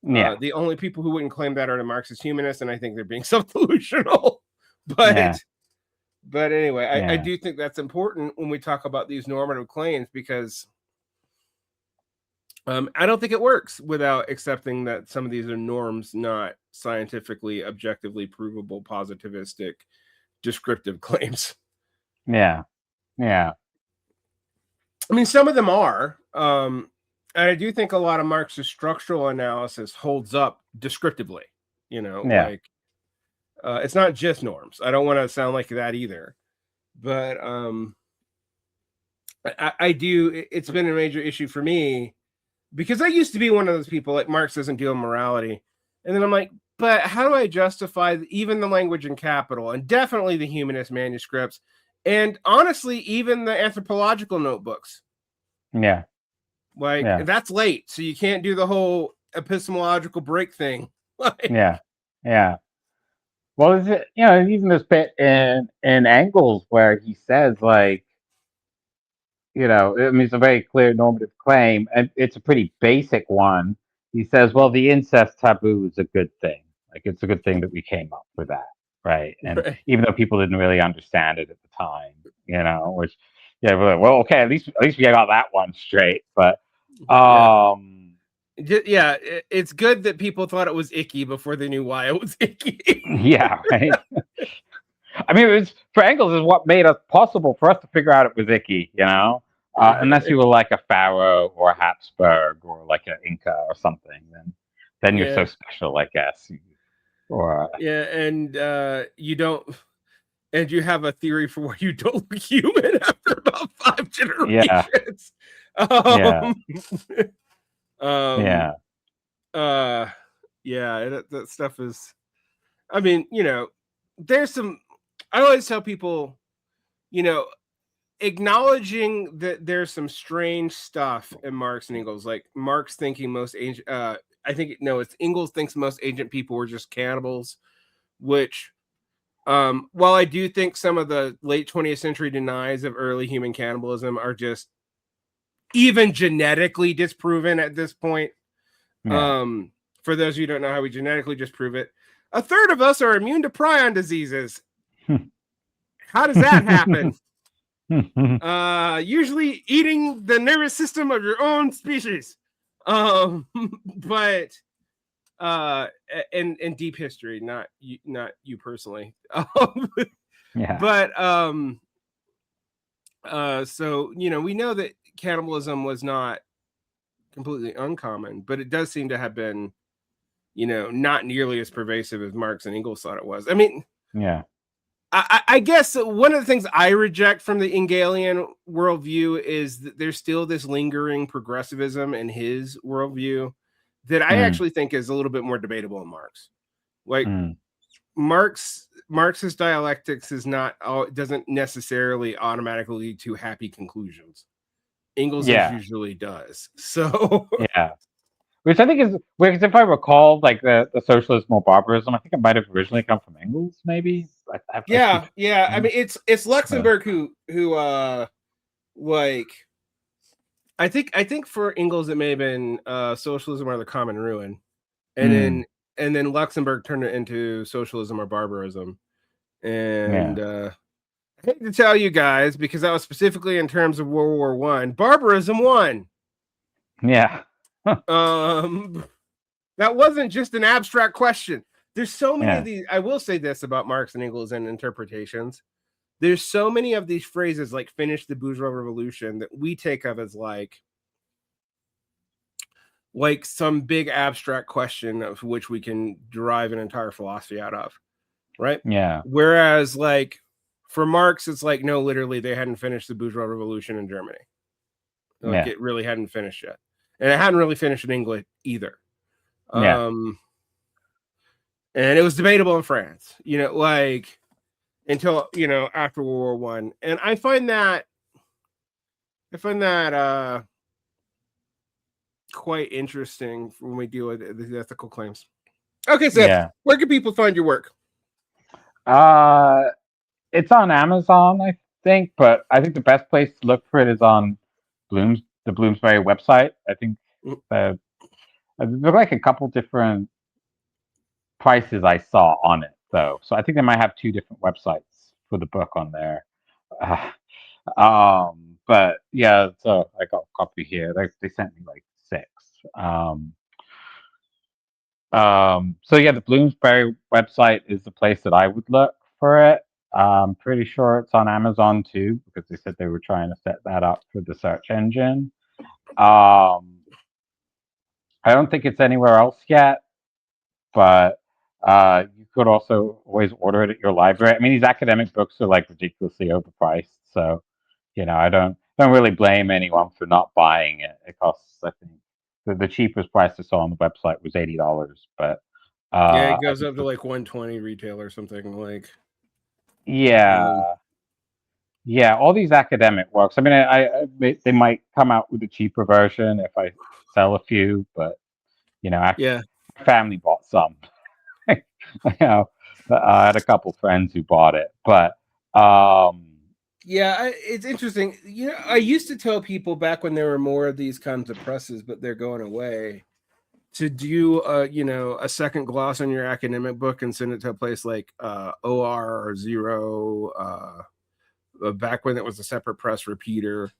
Yeah. The only people who wouldn't claim that are the Marxist humanists, and I think they're being self-delusional. But Yeah. Anyway, I Yeah. do think that's important when we talk about these normative claims, because I don't think it works without accepting that some of these are norms, not scientifically, objectively provable, positivistic, descriptive claims. Yeah. Yeah. I mean, some of them are. And I do think a lot of Marxist structural analysis holds up descriptively. Yeah. Like, it's not just norms. I don't want to sound like that either. But I do. It's been a major issue for me, because I used to be one of those people like Marx doesn't deal with morality. And then I'm like, but how do I justify even the language in Capital, and definitely the humanist manuscripts, and honestly, even the anthropological notebooks? Yeah. Like, Yeah. that's late, so you can't do the whole epistemological break thing. Yeah. Yeah. Well, is it, even this bit in Engels where he says, like, I mean, it's a very clear normative claim, and it's a pretty basic one. He says, well, the incest taboo is a good thing. Like, it's a good thing that we came up with that, right? And Right. even though people didn't really understand it at the time, which, yeah, we're like, well, okay, at least we got that one straight. But, Yeah. um, Yeah, it's good that people thought it was icky before they knew why it was icky. yeah, right. I mean, it was for Engels is what made it possible for us to figure out it was icky, unless you were like a Pharaoh or a Habsburg or like an Inca or something, then you're so Yeah. special, I guess. Or Yeah, and you don't, and you have a theory for why you don't look human after about 5 yeah, generations. yeah, Um, um, yeah, yeah, that stuff is. I mean, there's some. I always tell people, you know, acknowledging that there's some strange stuff in Marx and Engels, like Marx thinking most ancient. I think no, it's Engels thinks most ancient people were just cannibals, which. While I do think some of the late 20th century denies of early human cannibalism are just even genetically disproven at this point. yeah. For those of you who don't know how we genetically disprove it, a third of us are immune to prion diseases. How does that happen? Usually eating the nervous system of your own species. But in deep history, not you personally. yeah, But so we know that cannibalism was not completely uncommon, but it does seem to have been not nearly as pervasive as Marx and Engels thought it was. I mean, yeah, I guess one of the things I reject from the Engelian worldview is that there's still this lingering progressivism in his worldview that I actually think is a little bit more debatable in Marx. Like, Marx's dialectics doesn't necessarily automatically lead to happy conclusions. Engels yeah, usually does. So yeah. Which I think is because if I recall, like the socialism or barbarism, I think it might have originally come from Engels, maybe. I yeah, keep, yeah. I mean, it's Luxemburg who like I think for Engels it may have been socialism or the common ruin, and then Luxemburg turned it into socialism or barbarism, and yeah, I hate to tell you guys, because that was specifically in terms of World War One. Barbarism won. Yeah. That wasn't just an abstract question. There's so many of Yeah. these. I will say this about Marx and Engels and interpretations. There's so many of these phrases like finish the bourgeois revolution that we take of as like some big abstract question of which we can derive an entire philosophy out of, right? Yeah. Whereas like for Marx, it's like, no, literally they hadn't finished the bourgeois revolution in Germany. Like Yeah. it really hadn't finished yet. And it hadn't really finished in England either. Yeah. And it was debatable in France, like until, after World War One. And I find that quite interesting when we deal with the ethical claims. Okay, Seth, Yeah. where can people find your work? It's on Amazon, I think, but I think the best place to look for it is on the Bloomsbury website. I think there's like a couple different prices I saw on it, though. So I think they might have two different websites for the book on there. But yeah, so I got a copy here. They sent me like 6. So yeah, the Bloomsbury website is the place that I would look for it. I'm pretty sure it's on Amazon too, because they said they were trying to set that up for the search engine. I don't think it's anywhere else yet, but you could also always order it at your library. I mean, these academic books are like ridiculously overpriced, so I don't really blame anyone for not buying it. It costs, I think, the cheapest price I saw on the website was $80, but Yeah, it I goes think up to like 120 retail or something like. yeah, all these academic works. I mean, they might come out with a cheaper version if I sell a few, but Yeah. family bought some. I had a couple friends who bought it, but Yeah, it's interesting. I used to tell people back when there were more of these kinds of presses, but they're going away, to do a second gloss on your academic book and send it to a place like OR or Zero, back when it was a separate press repeater,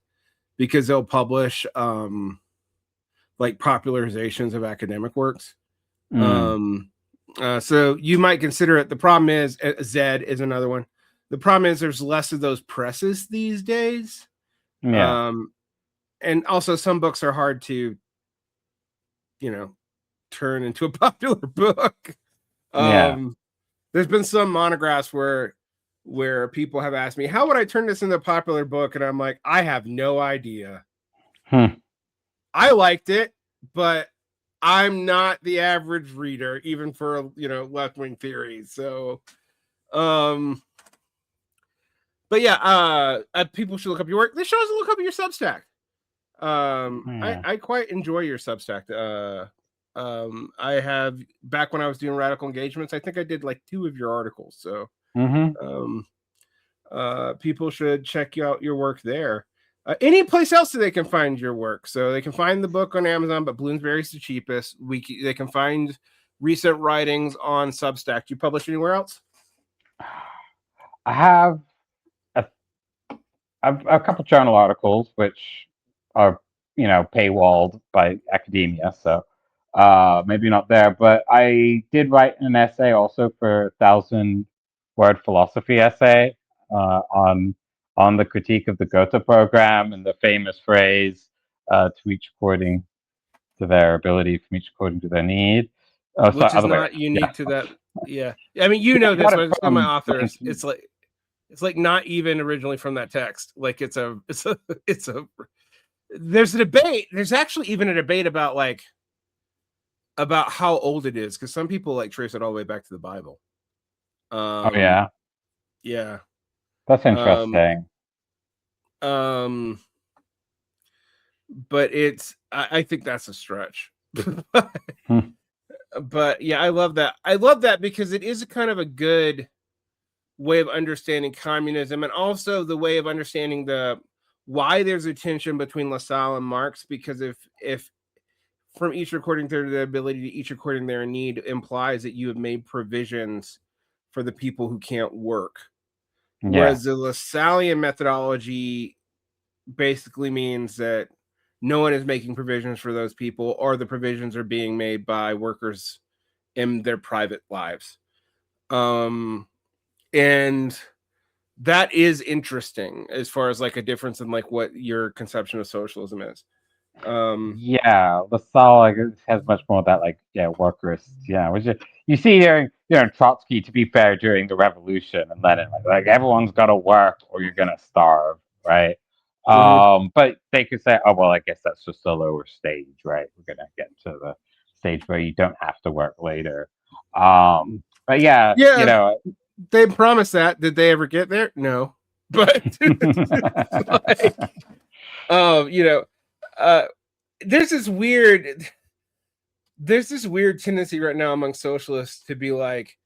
because they'll publish like popularizations of academic works. So you might consider it. The problem is Zed is another one. The problem is there's less of those presses these days. yeah, And also some books are hard to, turn into a popular book. yeah. There's been some monographs where people have asked me, how would I turn this into a popular book? And I'm like, I have no idea. I liked it, but I'm not the average reader, even for left-wing theories. So but yeah, people should look up your work. They should also look up your Substack. I quite enjoy your Substack. I have, back when I was doing radical engagements, I think I did like 2 of your articles. So people should check out your work there. Any place else that they can find your work? So they can find the book on Amazon, but Bloomsbury's the cheapest. They can find recent writings on Substack. Do you publish anywhere else? I have a couple journal articles which are paywalled by academia, so maybe not there. But I did write an essay also for 1,000-word philosophy essay on the critique of the Goethe program and the famous phrase, to each according to their ability, from each according to their need. Oh, sorry, Which is other way not around. Yeah. unique to that. Yeah, I mean, I this got it one. Some of my from authors, it's like not even originally from that text. Like it's a there's a debate. There's actually even a debate about how old it is, because some people like trace it all the way back to the Bible. Oh yeah, Yeah. that's interesting. But I think that's a stretch. Hmm. But yeah, I love that. I love that because it is a kind of a good way of understanding communism, and also the way of understanding why there's a tension between Lassalle and Marx, because if from each according to their ability to each according to their need implies that you have made provisions for the people who can't work. Whereas the Lassallean methodology basically means that no one is making provisions for those people, or the provisions are being made by workers in their private lives. And that is interesting as far as like a difference in like what your conception of socialism is. Lassalle has much more of that workers, which you see here, Trotsky, to be fair, during the revolution, and Lenin, like everyone's got to work or you're gonna starve, right? But they could say, oh well, I guess that's just a lower stage, right? We're gonna get to the stage where you don't have to work later. But they promised that. Did they ever get there? No. But like, there's this weird tendency right now among socialists to be like,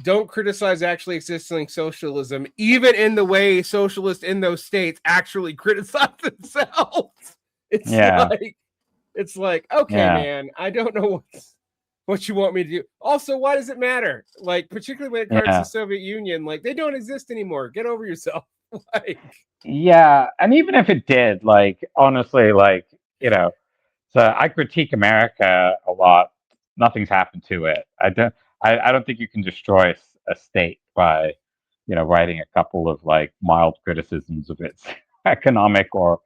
don't criticize actually existing socialism, even in the way socialists in those states actually criticize themselves. It's like, okay, man, I don't know what you want me to do. Also, why does it matter? Like, particularly when it comes to the Soviet Union, like, they don't exist anymore. Get over yourself. And even if it did, like, honestly, like, so I critique America a lot. Nothing's happened to it. I don't think you can destroy a state by, writing a couple of like mild criticisms of its economic or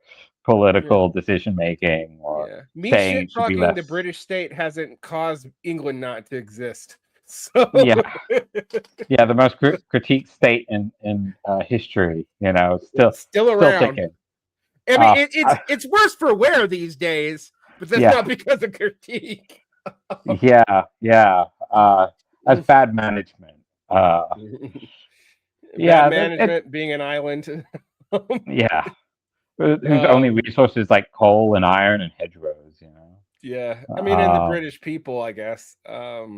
political decision making, or saying it should be less. The British state hasn't caused England not to exist. So the most critiqued state in history, still around. ticking. I mean, it's worse for wear these days, but that's not because of critique. That's bad management. Bad management, being an island. Whose only resources like coal and iron and hedgerows, I mean, and the British people, I guess. But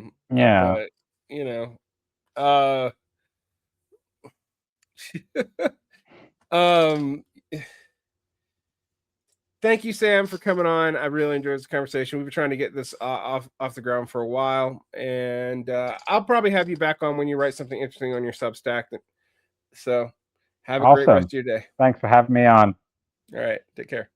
thank you, Sam, for coming on. I really enjoyed this conversation. We've been trying to get this off the ground for a while, and I'll probably have you back on when you write something interesting on your Substack. So have a great rest of your day. Thanks for having me on. All right. Take care.